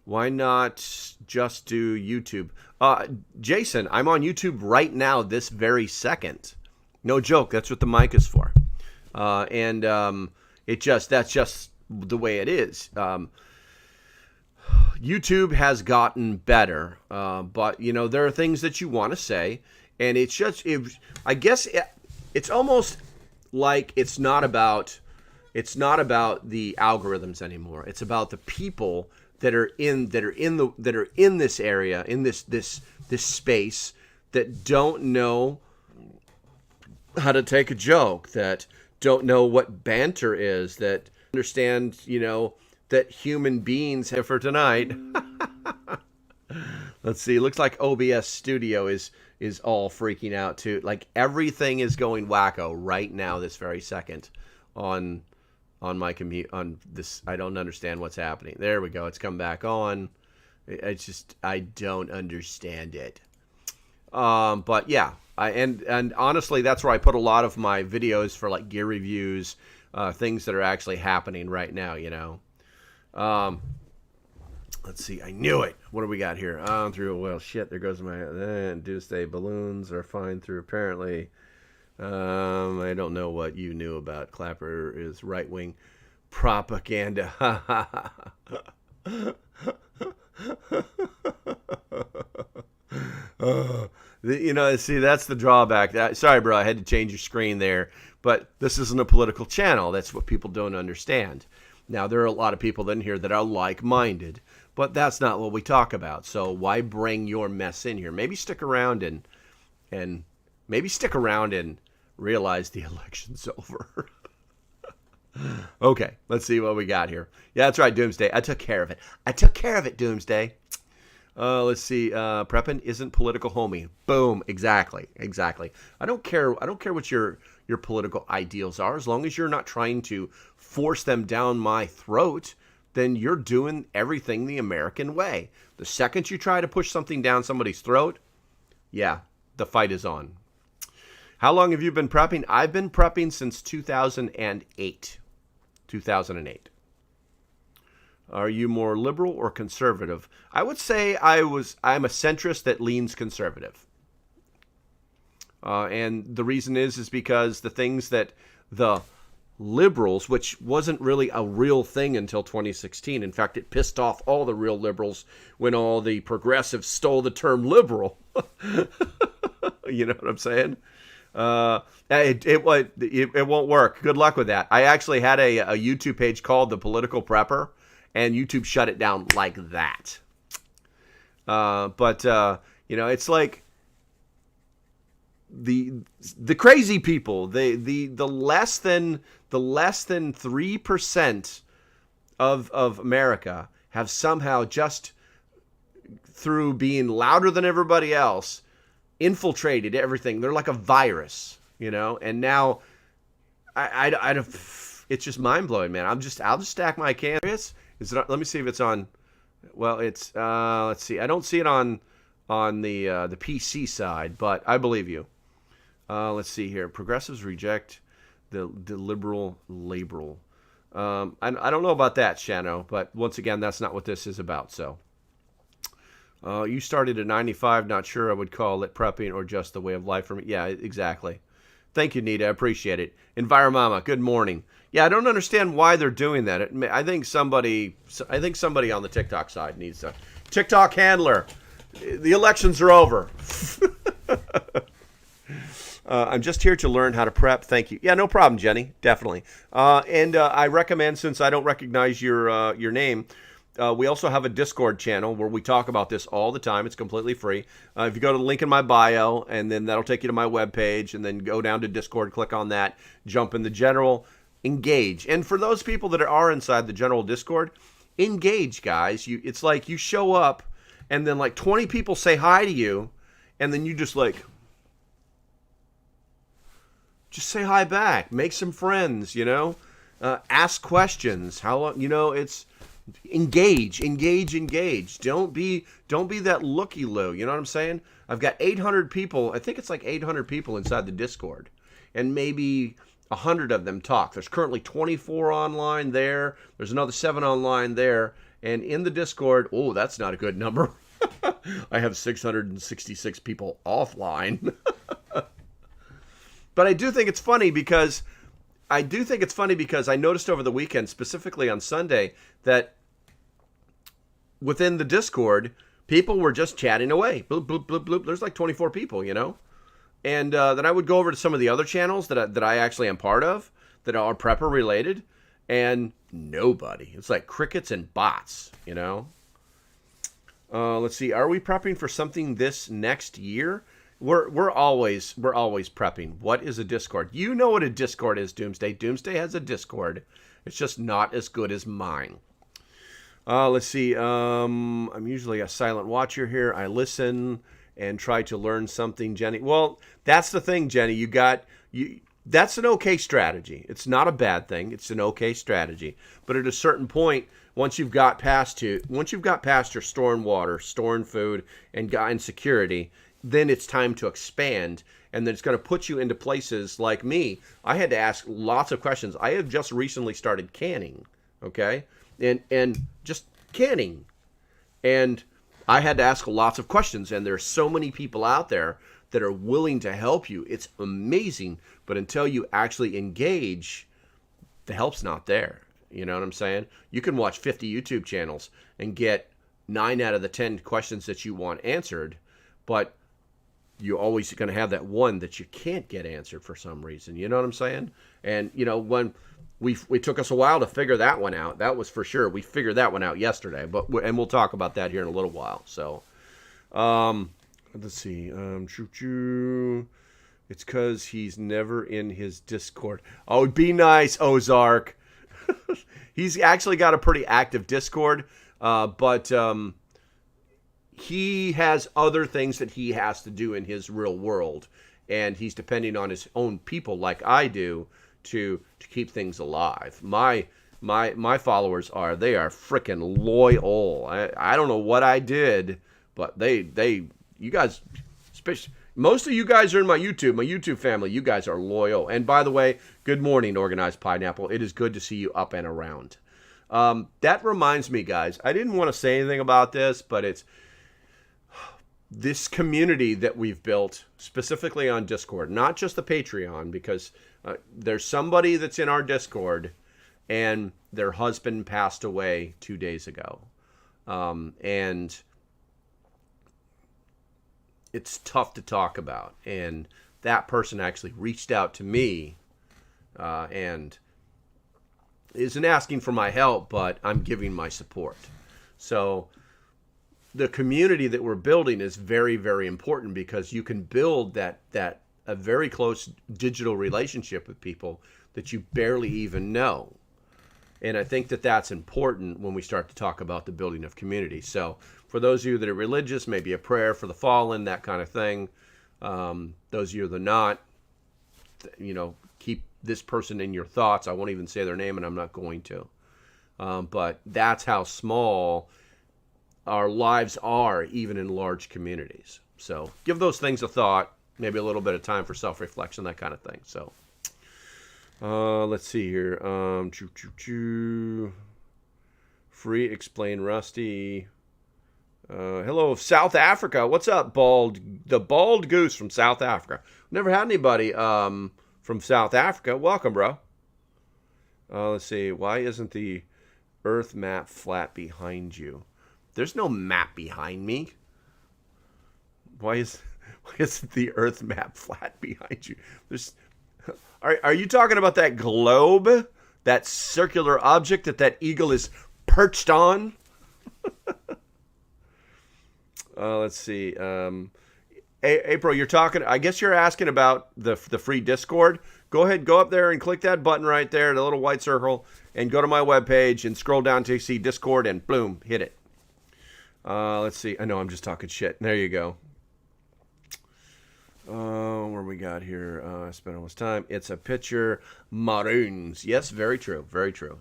Why not just do YouTube? Jason, I'm on YouTube right now, this very second. No joke. That's what the mic is for. And that's just the way it is. YouTube has gotten better, but you know, there are things that you want to say. And it's just, I guess it's almost like it's not about the algorithms anymore. It's about the people that are in this area, in this space, that don't know how to take a joke, that don't know what banter is, that understand, you know, that human beings have for tonight. Let's see. It looks like OBS Studio is all freaking out too. Like everything is going wacko right now, this very second, on my commute. On this, I don't understand what's happening. There we go. It's come back on. I don't understand it. But yeah, and honestly, that's where I put a lot of my videos for like gear reviews, things that are actually happening right now. You know. Let's see. I knew it. What do we got here? Well, shit. There goes my doomsday. Balloons are fine through apparently. I don't know what you knew about Clapper is right-wing propaganda. See, that's the drawback. Sorry, bro, I had to change your screen there. But this isn't a political channel. That's what people don't understand. Now, there are a lot of people in here that are like-minded, but that's not what we talk about. So why bring your mess in here? Maybe stick around and realize the election's over. Okay, let's see what we got here. Yeah, that's right, Doomsday. I took care of it, Doomsday. Let's see. Prepping isn't political, homie. Boom. Exactly. I don't care what your political ideals are, as long as you're not trying to force them down my throat. Then you're doing everything the American way. The second you try to push something down somebody's throat, yeah, the fight is on. How long have you been prepping? I've been prepping since 2008. 2008. Are you more liberal or conservative? I would say I'm a centrist that leans conservative. And the reason is because the things that the liberals, which wasn't really a real thing until 2016. In fact, it pissed off all the real liberals when all the progressives stole the term liberal. You know what I'm saying? It won't work. Good luck with that. I actually had a YouTube page called The Political Prepper, and YouTube shut it down like that. But it's like the crazy people, the less than 3% of America have somehow, just through being louder than everybody else, infiltrated everything. They're like a virus, and now it's just mind blowing, man. I'll just stack my cans. Let me see if it's on. Well, it's let's see. I don't see it on the PC side, but I believe you. Let's see here. Progressives reject the liberal label. I don't know about that, Shano, but once again, that's not what this is about. So, you started at 95. Not sure I would call it prepping or just the way of life for me. Yeah, exactly. Thank you, Nita. I appreciate it. Enviromama, good morning. Yeah, I don't understand why they're doing that. I think somebody on the TikTok side needs a TikTok handler. The elections are over. I'm just here to learn how to prep. Thank you. Yeah, no problem, Jenny. Definitely. And I recommend, since I don't recognize your name, we also have a Discord channel where we talk about this all the time. It's completely free. If you go to the link in my bio, and then that'll take you to my webpage, and then go down to Discord, click on that, jump in the general, engage. And for those people that are inside the general Discord, engage, guys. It's like you show up, and then like 20 people say hi to you, and then you just say hi back, make some friends, ask questions. How long, it's engage. Don't be that looky-loo. You know what I'm saying? I've got 800 people. I think it's like 800 people inside the Discord, and maybe 100 of them talk. There's currently 24 online there. There's another 7 online there. And in the Discord, oh, that's not a good number. I have 666 people offline. But I do think it's funny because I noticed over the weekend, specifically on Sunday, that within the Discord, people were just chatting away. Bloop, bloop, bloop, bloop. There's like 24 people, And then I would go over to some of the other channels that I actually am part of that are prepper related, and nobody. It's like crickets and bots, Let's see. Are we prepping for something this next year? We're always prepping. What is a Discord? You know what a Discord is, Doomsday. Doomsday has a Discord. It's just not as good as mine. Let's see. I'm usually a silent watcher here. I listen and try to learn something, Jenny. Well, that's the thing, Jenny. That's an okay strategy. It's not a bad thing. It's an okay strategy. But at a certain point, once you've got past your storing water, storing food, and security, then it's time to expand, and then it's going to put you into places like me. I had to ask lots of questions. I have just recently started canning, okay? And just canning. And I had to ask lots of questions, and there's so many people out there that are willing to help you. It's amazing, but until you actually engage, the help's not there. You know what I'm saying? You can watch 50 YouTube channels and get 9 out of the 10 questions that you want answered, but you're always going to have that one that you can't get answered for some reason. You know what I'm saying? And, you know, when we took us a while to figure that one out, that was for sure. We figured that one out yesterday, and we'll talk about that here in a little while. So, let's see. It's because he's never in his Discord. Oh, be nice, Ozark. He's actually got a pretty active Discord, but he has other things that he has to do in his real world, and he's depending on his own people like I do to keep things alive. My followers are freaking loyal. I don't know what I did, but you guys, especially most of you guys are in my YouTube family. You guys are loyal. And by the way, good morning, Organized Pineapple. It is good to see you up and around. That reminds me, guys, I didn't want to say anything about this, but it's this community that we've built specifically on Discord, not just the Patreon, because there's somebody that's in our Discord and their husband passed away 2 days ago. And it's tough to talk about. And that person actually reached out to me and isn't asking for my help, but I'm giving my support. So the community that we're building is very, very important, because you can build a very close digital relationship with people that you barely even know. And I think that that's important when we start to talk about the building of community. So for those of you that are religious, maybe a prayer for the fallen, that kind of thing. Those of you that are not, you know, keep this person in your thoughts. I won't even say their name, and I'm not going to. But that's how small our lives are, even in large communities. So give those things a thought, maybe a little bit of time for self-reflection, that kind of thing. So let's see here. Free explain Rusty. Hello, South Africa. What's up, the bald goose from South Africa? Never had anybody from South Africa. Welcome, bro. Let's see. Why isn't the Earth map flat behind you? There's no map behind me. Why isn't the Earth map flat behind you? Are you talking about that globe, that circular object that eagle is perched on? Let's see. April, you're talking. I guess you're asking about the free Discord. Go ahead, go up there and click that button right there, the little white circle, and go to my webpage and scroll down to see Discord, and boom, hit it. Let's see. I know I'm just talking shit. There you go. Where we got here? I spent all this time. It's a picture. Maroons. Yes, very true. Very true.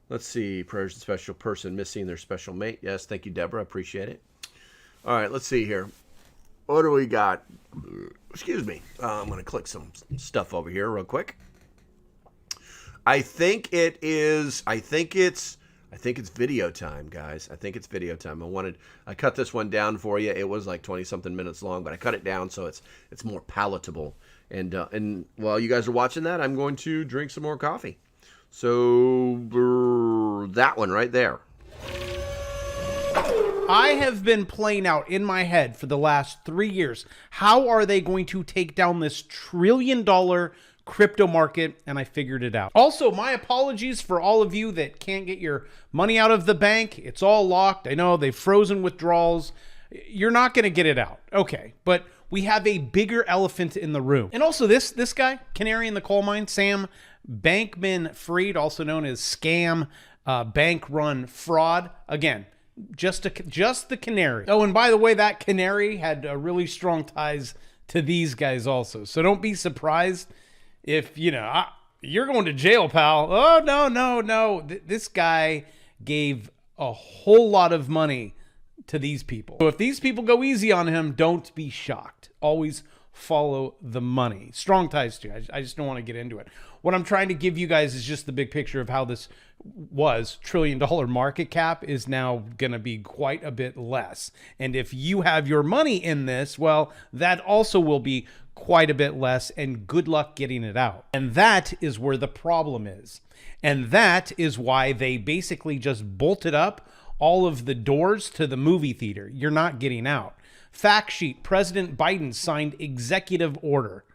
Let's see. Prayers to special person missing their special mate. Yes, thank you, Deborah. Appreciate it. All right, let's see here. What do we got? Excuse me. I'm going to click some stuff over here real quick. I think it's video time, guys. I think it's video time. I cut this one down for you. It was like 20-something minutes long, but I cut it down so it's more palatable. And while you guys are watching that, I'm going to drink some more coffee. So that one right there. I have been playing out in my head for the last 3 years. How are they going to take down this $1 trillion crypto market? And I figured it out. Also, my apologies for all of you that can't get your money out of the bank. It's all locked. I know they've frozen withdrawals. You're not going to get it out. Okay, but we have a bigger elephant in the room. And also this guy, Canary in the Coal Mine, Sam Bankman-Fried, also known as Scam Bank Run Fraud. Again, just the canary. Oh, and by the way, that canary had really strong ties to these guys also. So don't be surprised if, you're going to jail, pal. Oh, no. This guy gave a whole lot of money to these people. So if these people go easy on him, don't be shocked. Always follow the money. Strong ties too. I just don't want to get into it. what I'm trying to give you guys is just the big picture of how this was. $1 trillion market cap is now going to be quite a bit less. And if you have your money in this, well, that also will be quite a bit less, and good luck getting it out. And that is where the problem is. And that is why they basically just bolted up all of the doors to the movie theater. You're not getting out. Fact sheet, President Biden signed executive order.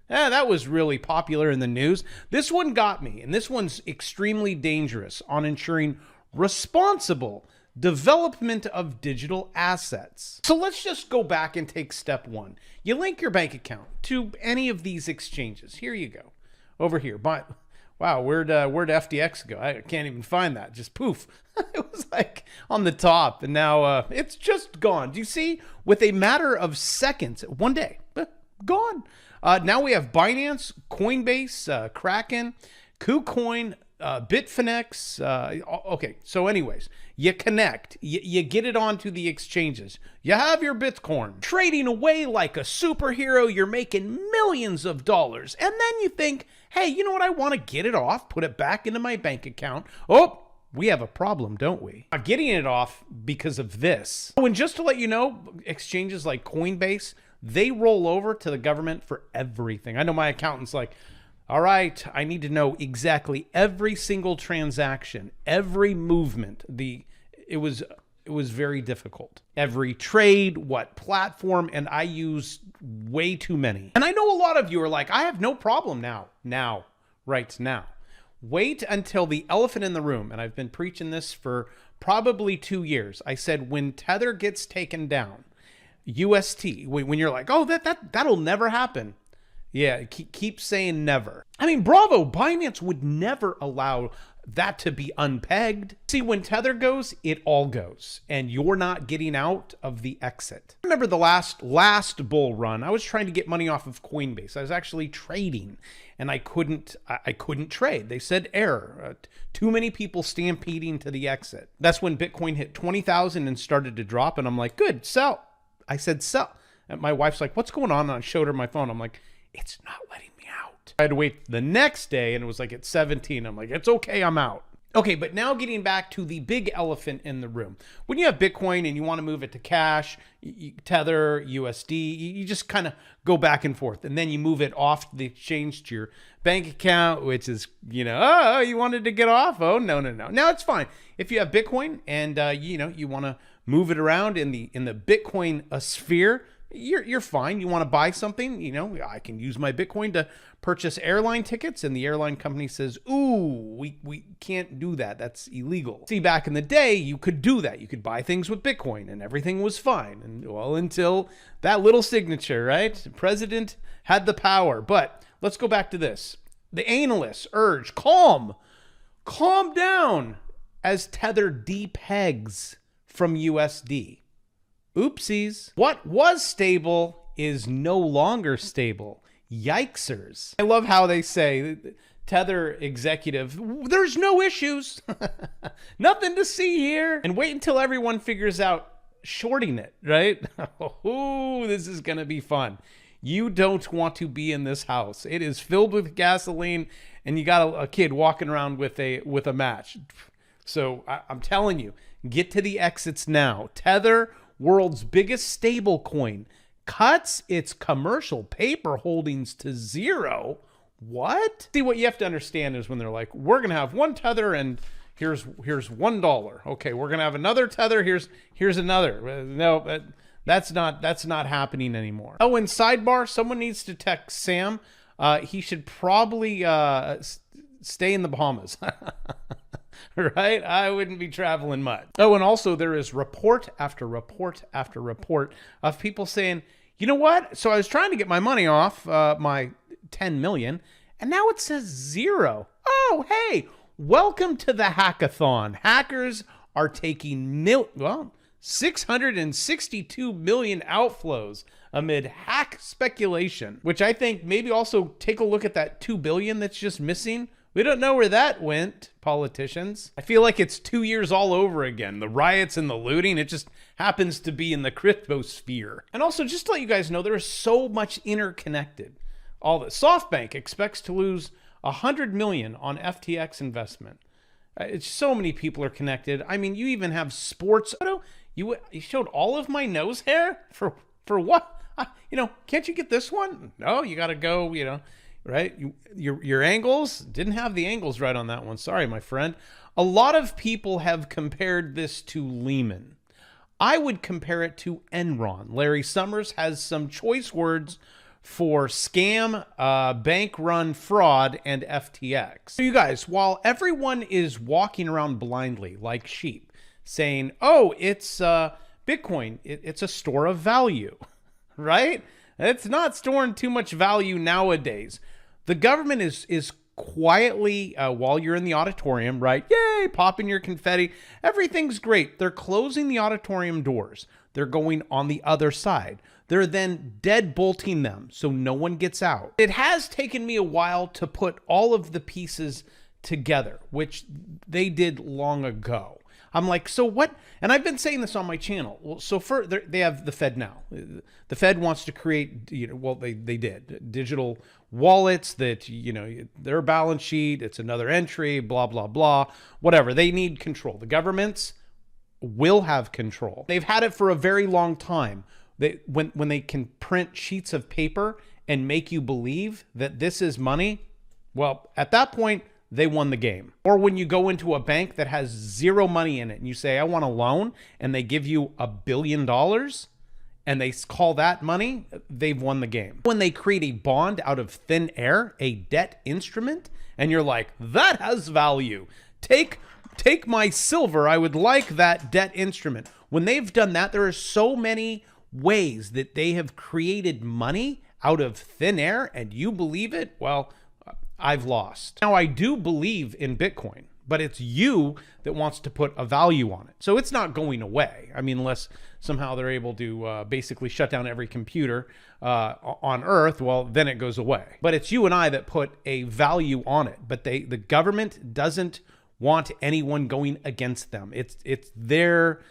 That was really popular in the news. This one got me, and this one's extremely dangerous on ensuring responsible development of digital assets. So let's just go back and take step one. You link your bank account to any of these exchanges. Here you go. Over here. But wow, where'd FTX go? I can't even find that. Just poof. It was like on the top, and now it's just gone. Do you see? With a matter of seconds, one day, gone. Now we have Binance, Coinbase, Kraken, KuCoin, Bitfinex. Okay, so anyways, you connect, you get it onto the exchanges. You have your Bitcoin trading away like a superhero. You're making millions of dollars. And then you think, hey, you know what? I want to get it off, put it back into my bank account. Oh, we have a problem, don't we? Getting it off because of this. Oh, and just to let you know, exchanges like Coinbase, they roll over to the government for everything. I know my accountant's like, all right, I need to know exactly every single transaction, every movement. It was very difficult. Every trade, what platform, and I use way too many. And I know a lot of you are like, I have no problem right now. Wait until the elephant in the room, and I've been preaching this for probably 2 years. I said when Tether gets taken down, UST, when you're like, oh, that'll never happen. Yeah, keep saying never. I mean, bravo, Binance would never allow that to be unpegged. See, when Tether goes, it all goes, and you're not getting out of the exit. I remember the last bull run, I was trying to get money off of Coinbase. I was actually trading, and I couldn't trade. They said error. Too many people stampeding to the exit. That's when Bitcoin hit 20,000 and started to drop, and I'm like, good, sell. I said sell. And my wife's like, what's going on? And I showed her my phone. I'm like, it's not letting me out. I had to wait the next day, and it was like at 17. I'm like, it's okay, I'm out. Okay, but now getting back to the big elephant in the room. When you have Bitcoin and you want to move it to cash, Tether, USD, you just kind of go back and forth. And then you move it off the exchange to your bank account, which is, oh, you wanted to get off? Oh, no. Now it's fine. If you have Bitcoin and, you want to move it around in the Bitcoin sphere, you're fine. You want to buy something, I can use my Bitcoin to purchase airline tickets, and the airline company says, ooh, we can't do that. That's illegal. See, back in the day, you could do that. You could buy things with Bitcoin and everything was fine. And well, until that little signature, right? The president had the power. But let's go back to this. The analysts urge calm down as Tether depegs from USD. Oopsies. What was stable is no longer stable. Yikesers. I love how they say, Tether executive, there's no issues. Nothing to see here. And wait until everyone figures out shorting it, right? Oh, this is going to be fun. You don't want to be in this house. It is filled with gasoline, and you got a kid walking around with a match. So I'm telling you, get to the exits now. Tether, world's biggest stable coin, cuts its commercial paper holdings to zero. What? See, what you have to understand is when they're like, we're going to have one Tether and here's $1. Okay, we're going to have another Tether. Here's another. No, that's not happening anymore. Oh, and sidebar, someone needs to text Sam. He should probably stay in the Bahamas. Right? I wouldn't be traveling much. Oh, and also there is report after report after report of people saying, you know what? So I was trying to get my money off my 10 million, and now it says zero. Oh, hey, welcome to the hackathon. Hackers are taking 662 million outflows amid hack speculation, which I think maybe also take a look at that 2 billion that's just missing. We don't know where that went, politicians. I feel like it's 2 years all over again. The riots and the looting, it just happens to be in the crypto sphere. And also, just to let you guys know, there is so much interconnected. All the SoftBank expects to lose $100 million on FTX investment. It's so many people are connected. I mean, you even have sports. You showed all of my nose hair for what? Can't you get this one? No, you got to go. Right? Your angles didn't have the angles right on that one. Sorry, my friend. A lot of people have compared this to Lehman. I would compare it to Enron. Larry Summers has some choice words for scam, bank run fraud, and FTX. So you guys, while everyone is walking around blindly like sheep saying, oh, it's Bitcoin, it's a store of value, right? It's not storing too much value nowadays. The government is quietly, while you're in the auditorium, right? Yay, popping your confetti. Everything's great. They're closing the auditorium doors. They're going on the other side. They're then deadbolting them so no one gets out. It has taken me a while to put all of the pieces together, which they did long ago. I'm like, so what? And I've been saying this on my channel. Well, so they have the Fed now. The Fed wants to create, they did digital wallets that, their balance sheet, it's another entry, blah, blah, blah, whatever. They need control. The governments will have control. They've had it for a very long time. When they can print sheets of paper and make you believe that this is money, well, at that point, they won the game. Or when you go into a bank that has zero money in it and you say, I want a loan, and they give you $1 billion and they call that money, they've won the game. When they create a bond out of thin air, a debt instrument, and you're like, that has value. Take my silver. I would like that debt instrument. When they've done that, there are so many ways that they have created money out of thin air, and you believe it? Well, I've lost. Now, I do believe in Bitcoin, but it's you that wants to put a value on it. So it's not going away. I mean, unless somehow they're able to basically shut down every computer on Earth, well, then it goes away. But it's you and I that put a value on it. But the government doesn't want anyone going against them. It's their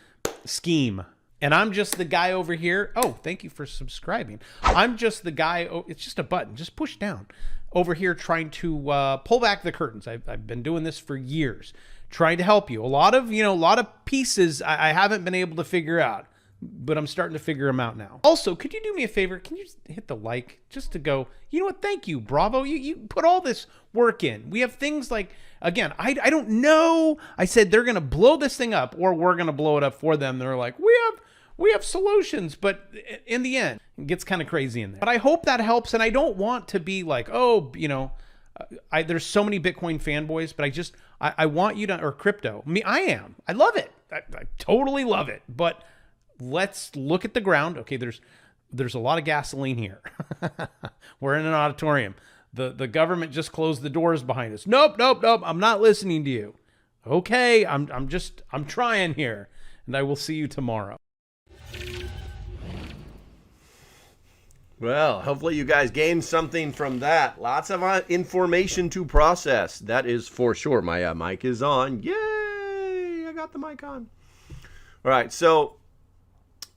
scheme. And I'm just the guy over here. Oh, thank you for subscribing. I'm just the guy. Oh, it's just a button. Just push down over here trying to pull back the curtains. I've been doing this for years, trying to help you. A lot of pieces I haven't been able to figure out, but I'm starting to figure them out now. Also, could you do me a favor? Can you just hit the like just to go, you know what? Thank you, bravo. You put all this work in. We have things like, again, I don't know. I said they're going to blow this thing up or we're going to blow it up for them. They're like, we have solutions, but in the end, it gets kind of crazy in there. But I hope that helps, and I don't want to be like, there's so many Bitcoin fanboys, but I want you to, or crypto. I am. I love it. I totally love it. But let's look at the ground. Okay, there's a lot of gasoline here. We're in an auditorium. The government just closed the doors behind us. Nope. I'm not listening to you. Okay, I'm trying here, and I will see you tomorrow. Well, hopefully you guys gained something from that. Lots of information to process. That is for sure. My mic is on. Yay! I got the mic on. All right, so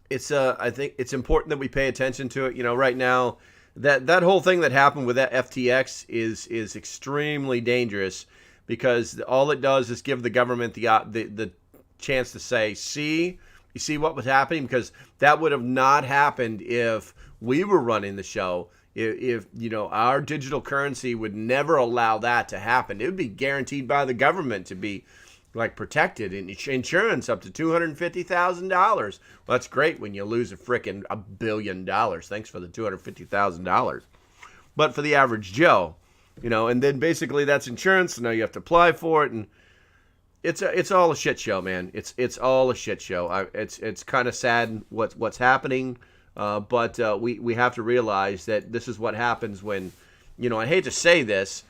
it's I think it's important that we pay attention to it. Right now, that whole thing that happened with that FTX is extremely dangerous because all it does is give the government the chance to say, see, you see what was happening? Because that would have not happened if we were running the show. If our digital currency would never allow that to happen. It would be guaranteed by the government to be protected, and insurance up to $250,000. Well, that's great when you lose $1 billion. Thanks for the $250,000. But for the average Joe, and then basically that's insurance. So now you have to apply for it, and it's all a shit show, man. It's all a shit show. It's kind of sad what's happening. But we have to realize that this is what happens when, I hate to say this,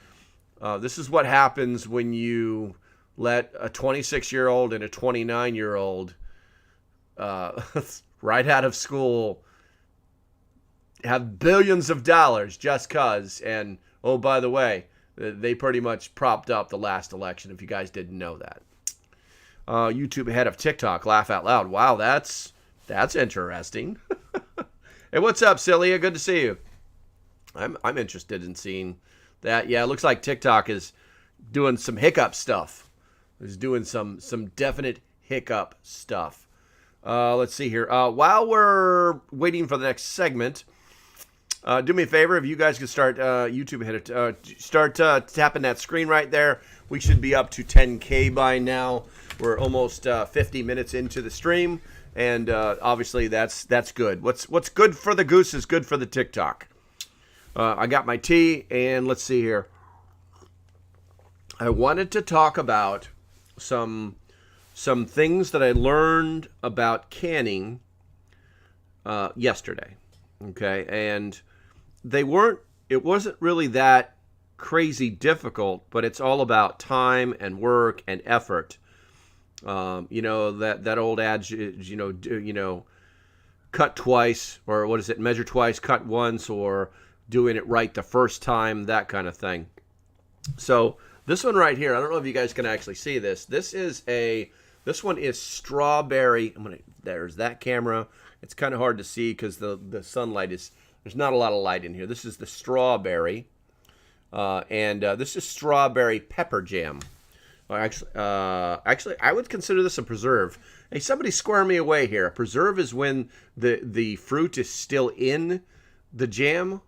this is what happens when you let a 26-year-old and a 29-year-old right out of school have billions of dollars just because. And, oh, by the way, they pretty much propped up the last election, if you guys didn't know that. YouTube ahead of TikTok, laugh out loud. Wow, that's interesting. Hey, what's up, Celia? Good to see you. I'm interested in seeing It looks like TikTok is doing some hiccup stuff. Is doing some definite hiccup stuff. Let's see here. While we're waiting for the next segment, do me a favor, if you guys could start YouTube, start tapping that screen right there. We should be up to 10K by now. We're almost 50 minutes into the stream, and obviously that's good. What's good for the goose is good for the TikTok. I got my tea, and let's see here. I wanted to talk about some things that I learned about canning yesterday. Okay, and it wasn't really that crazy difficult, but it's all about time and work and effort. That old adage, cut twice, or what is it, measure twice, cut once, or doing it right the first time, that kind of thing. So this one right here, I don't know if you guys can actually see this. This one is strawberry. There's that camera. It's kind of hard to see because the sunlight there's not a lot of light in here. This is the strawberry, and this is strawberry pepper jam. Actually, I would consider this a preserve. Hey, somebody square me away here. A preserve is when the fruit is still in the jam,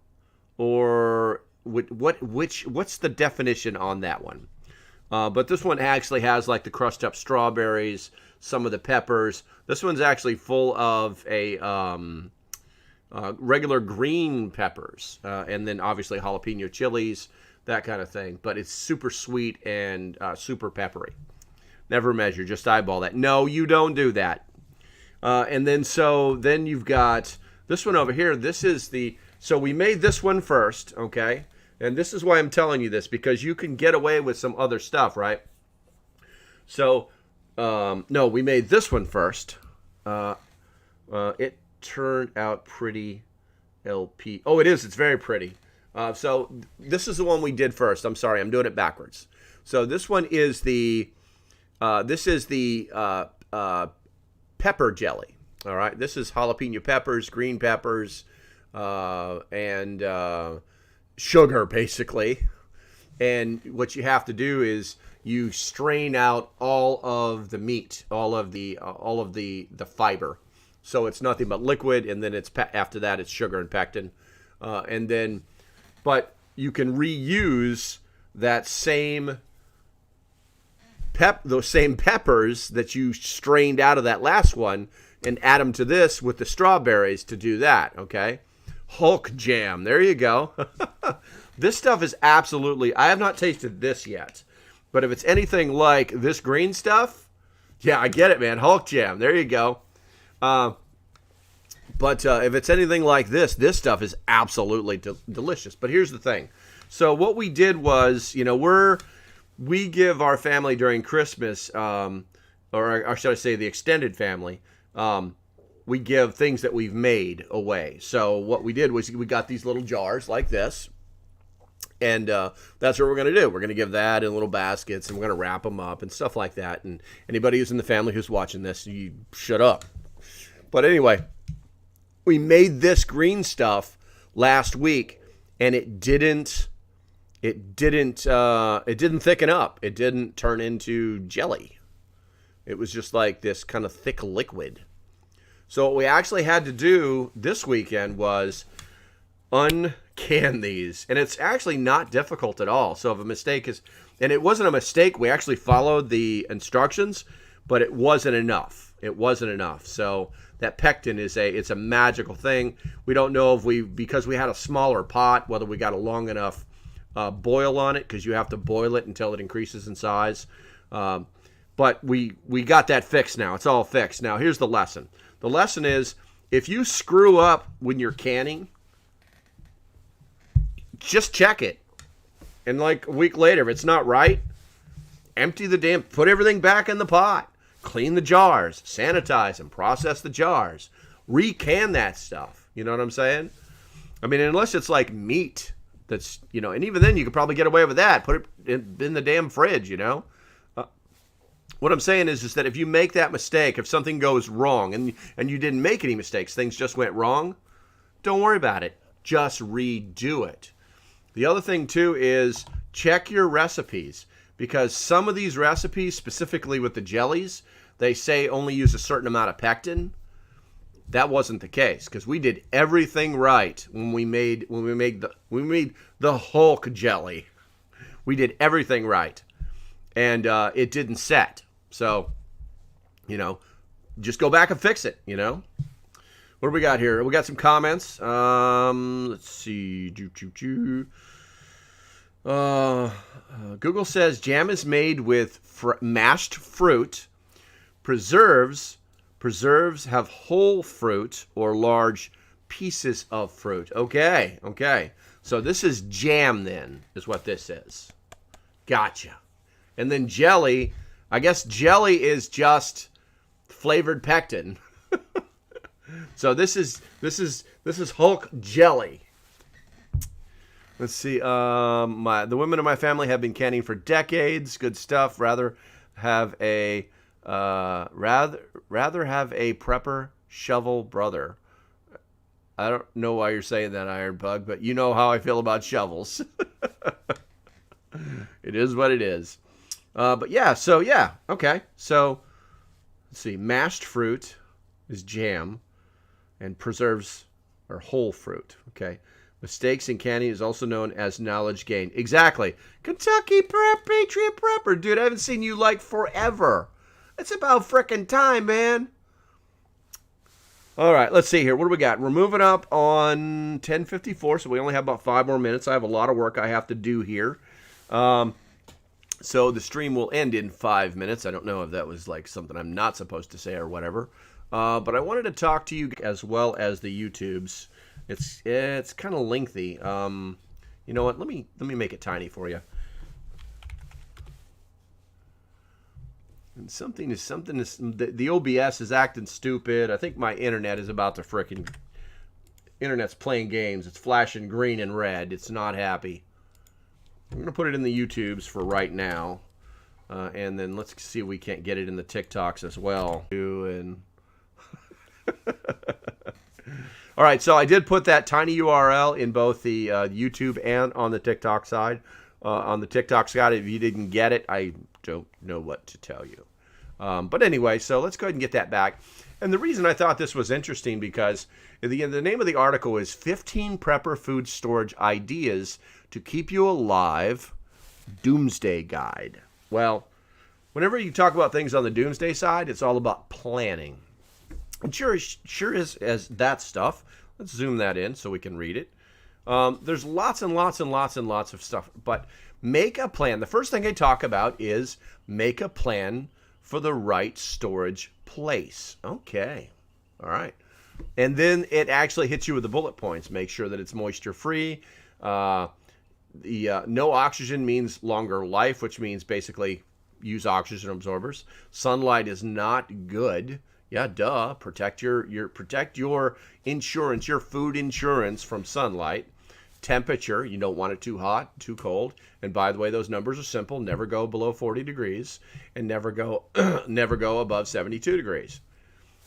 or what's the definition on that one? But this one actually has like the crushed up strawberries, some of the peppers. This one's actually full of regular green peppers, and then obviously jalapeno chilies, that kind of thing. But it's super sweet and super peppery. Never measure, just eyeball that. No, you don't do that. And then you've got this one over here. So we made this one first, okay? And this is why I'm telling you this, because you can get away with some other stuff, right? So, no, we made this one first. It turned out pretty LP. Oh, it is. It's very pretty. So this is the one we did first. I'm sorry, I'm doing it backwards. So this one is the pepper jelly. All right, this is jalapeno peppers, green peppers, and sugar, basically. And what you have to do is you strain out all of the meat, all of the fiber. So it's nothing but liquid, and then after that it's sugar and pectin, but you can reuse that those same peppers that you strained out of that last one and add them to this with the strawberries to do that. Okay, Hulk jam. There you go. This stuff is absolutely. I have not tasted this yet, but if it's anything like this green stuff, yeah, I get it, man. Hulk jam. There you go. But if it's anything like this stuff is absolutely delicious. But here's the thing. So what we did was, we give our family during Christmas, or should I say the extended family, we give things that we've made away. So what we did was we got these little jars like this. And that's what we're going to do. We're going to give that in little baskets, and we're going to wrap them up and stuff like that. And anybody who's in the family who's watching this, you shut up. But anyway, we made this green stuff last week, and it didn't thicken up. It didn't turn into jelly. It was just like this kind of thick liquid. So what we actually had to do this weekend was uncan these, and it's actually not difficult at all. So if a mistake is, and it wasn't a mistake, we actually followed the instructions, but it wasn't enough. So that pectin it's a magical thing. We don't know because we had a smaller pot, whether we got a long enough boil on it, because you have to boil it until it increases in size. But we got that fixed now. It's all fixed. Now here's the lesson. The lesson is, if you screw up when you're canning, just check it. And like a week later, if it's not right, put everything back in the pot. Clean the jars, sanitize them, process the jars, recan that stuff. You know what I'm saying? I mean, unless it's like meat that's, and even then you could probably get away with that. Put it in the damn fridge, What I'm saying is that if you make that mistake, if something goes wrong, and you didn't make any mistakes, things just went wrong, don't worry about it. Just redo it. The other thing, too, is check your recipes. Because some of these recipes, specifically with the jellies, they say only use a certain amount of pectin. That wasn't the case, because we did everything right when we made the Hulk jelly. We did everything right, and it didn't set. So, just go back and fix it. What do we got here? We got some comments. Let's see. Google says jam is made with mashed fruit. Preserves have whole fruit or large pieces of fruit. Okay. So this is jam then, is what this is. Gotcha. And then jelly, I guess jelly is just flavored pectin. So this is Hulk jelly. Let's see. The women in my family have been canning for decades. Good stuff. Rather have a prepper shovel brother. I don't know why you're saying that, Iron Bug, but you know how I feel about shovels. It is what it is. But yeah, okay. So let's see. Mashed fruit is jam, and preserves are whole fruit. Okay. Mistakes in canning is also known as knowledge gain. Exactly. Kentucky Patriot Prepper. Dude, I haven't seen you forever. It's about frickin' time, man. All right, let's see here. What do we got? We're moving up on 10:54, so we only have about 5 more minutes. I have a lot of work I have to do here. So the stream will end in 5 minutes. I don't know if that was something I'm not supposed to say or whatever. But I wanted to talk to you as well as the YouTubes. It's kind of lengthy. You know what? Let me make it tiny for you. And the OBS is acting stupid. I think my internet is about to internet's playing games. It's flashing green and red. It's not happy. I'm going to put it in the YouTubes for right now. And then let's see if we can't get it in the TikToks as well. All right, so I did put that tiny URL in both the YouTube and on the TikTok side. On the TikTok side, if you didn't get it, I don't know what to tell you. But anyway, so let's go ahead and get that back. And the reason I thought this was interesting because the name of the article is 15 Prepper Food Storage Ideas to Keep You Alive, Doomsday Guide. Well, whenever you talk about things on the Doomsday side, it's all about planning. It sure is as that stuff. Let's zoom that in so we can read it. There's lots and lots and lots and lots of stuff. But make a plan. The first thing I talk about is make a plan for the right storage place. Okay. All right. And then it actually hits you with the bullet points. Make sure that it's moisture free. No oxygen means longer life, which means basically use oxygen absorbers. Sunlight is not good. Yeah, duh. Protect your insurance, your food insurance from sunlight. Temperature, you don't want it too hot, too cold. And by the way, those numbers are simple. Never go below 40 degrees and never go above 72 degrees.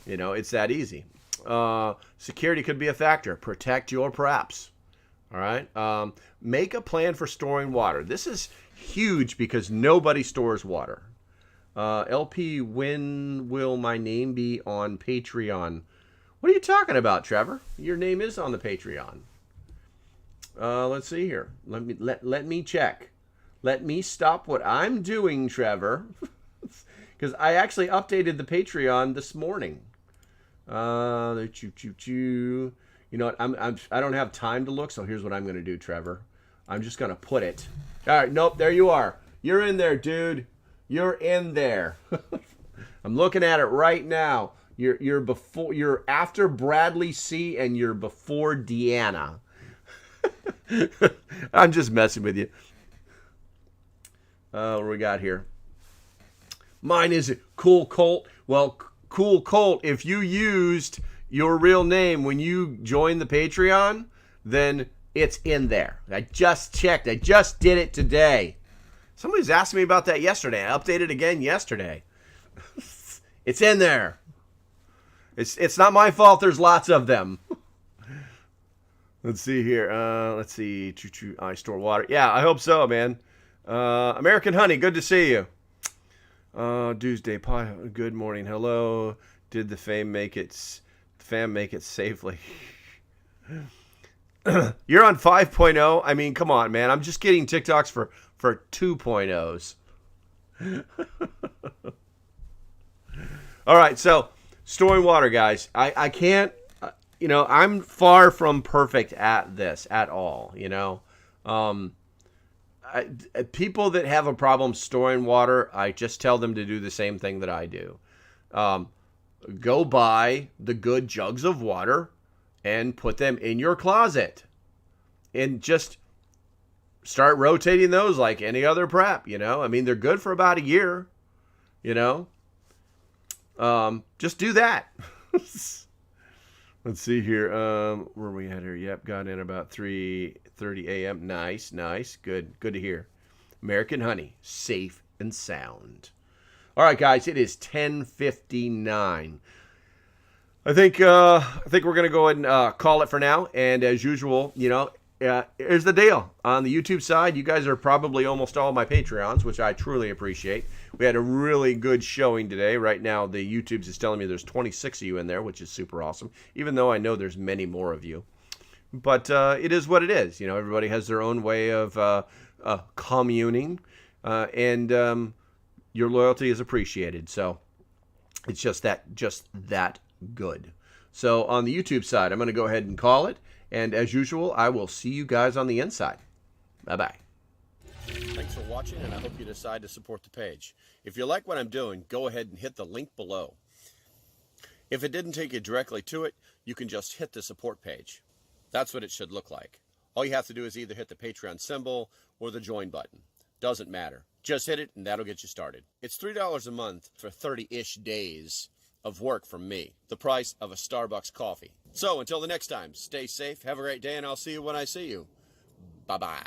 It's that easy. Security could be a factor. Protect your preps. All right. Make a plan for storing water. This is huge because nobody stores water. LP, when will my name be on Patreon? What are you talking about, Trevor? Your name is on the Patreon. Let's see here. Let me check. Let me stop what I'm doing, Trevor, because I actually updated the Patreon this morning. You know what? I don't have time to look, so here's what I'm going to do, Trevor. I'm just going to put it. All right. Nope. There you are. You're in there, dude. You're in there. I'm looking at it right now. You're after Bradley C and you're before Deanna. I'm just messing with you. What do we got here? Mine is Cool Colt. Well, Cool Colt, if you used your real name when you joined the Patreon, then it's in there. I just checked. I just did it today. Somebody's asking me about that yesterday. I updated again yesterday. It's in there. It's not my fault. There's lots of them. Let's see here. Let's see. Choo-choo, I store water. Yeah, I hope so, man. American Honey, good to see you. Doomsday Pod, good morning. Hello. Did the fam make it safely? You're on 5.0. I mean, come on, man. I'm just getting TikToks for 2.0s. All right, so storing water, guys. I can't, I'm far from perfect at this at all, people that have a problem storing water, I just tell them to do the same thing that I do. Go buy the good jugs of water and put them in your closet. And just start rotating those like any other prep, I mean, they're good for about a year, Just do that. Let's see here. Where are we at here? Yep, got in about 3:30 a.m. Nice. Good to hear. American Honey, safe and sound. All right, guys, it is 10:59. I think we're gonna go ahead and call it for now. And as usual, here's the deal. On the YouTube side, you guys are probably almost all my Patreons, which I truly appreciate. We had a really good showing today. Right now, the YouTube's is telling me there's 26 of you in there, which is super awesome, even though I know there's many more of you. But it is what it is. Everybody has their own way of communing, and your loyalty is appreciated. So it's just that good. So on the YouTube side, I'm going to go ahead and call it. And as usual, I will see you guys on the inside. Bye-bye. Thanks for watching, and I hope you decide to support the page. If you like what I'm doing, go ahead and hit the link below. If it didn't take you directly to it, you can just hit the support page. That's what it should look like. All you have to do is either hit the Patreon symbol or the join button. Doesn't matter. Just hit it, and that'll get you started. It's $3 a month for 30-ish days of work from me. The price of a Starbucks coffee. So until the next time, stay safe, have a great day, and I'll see you when I see you. Bye-bye.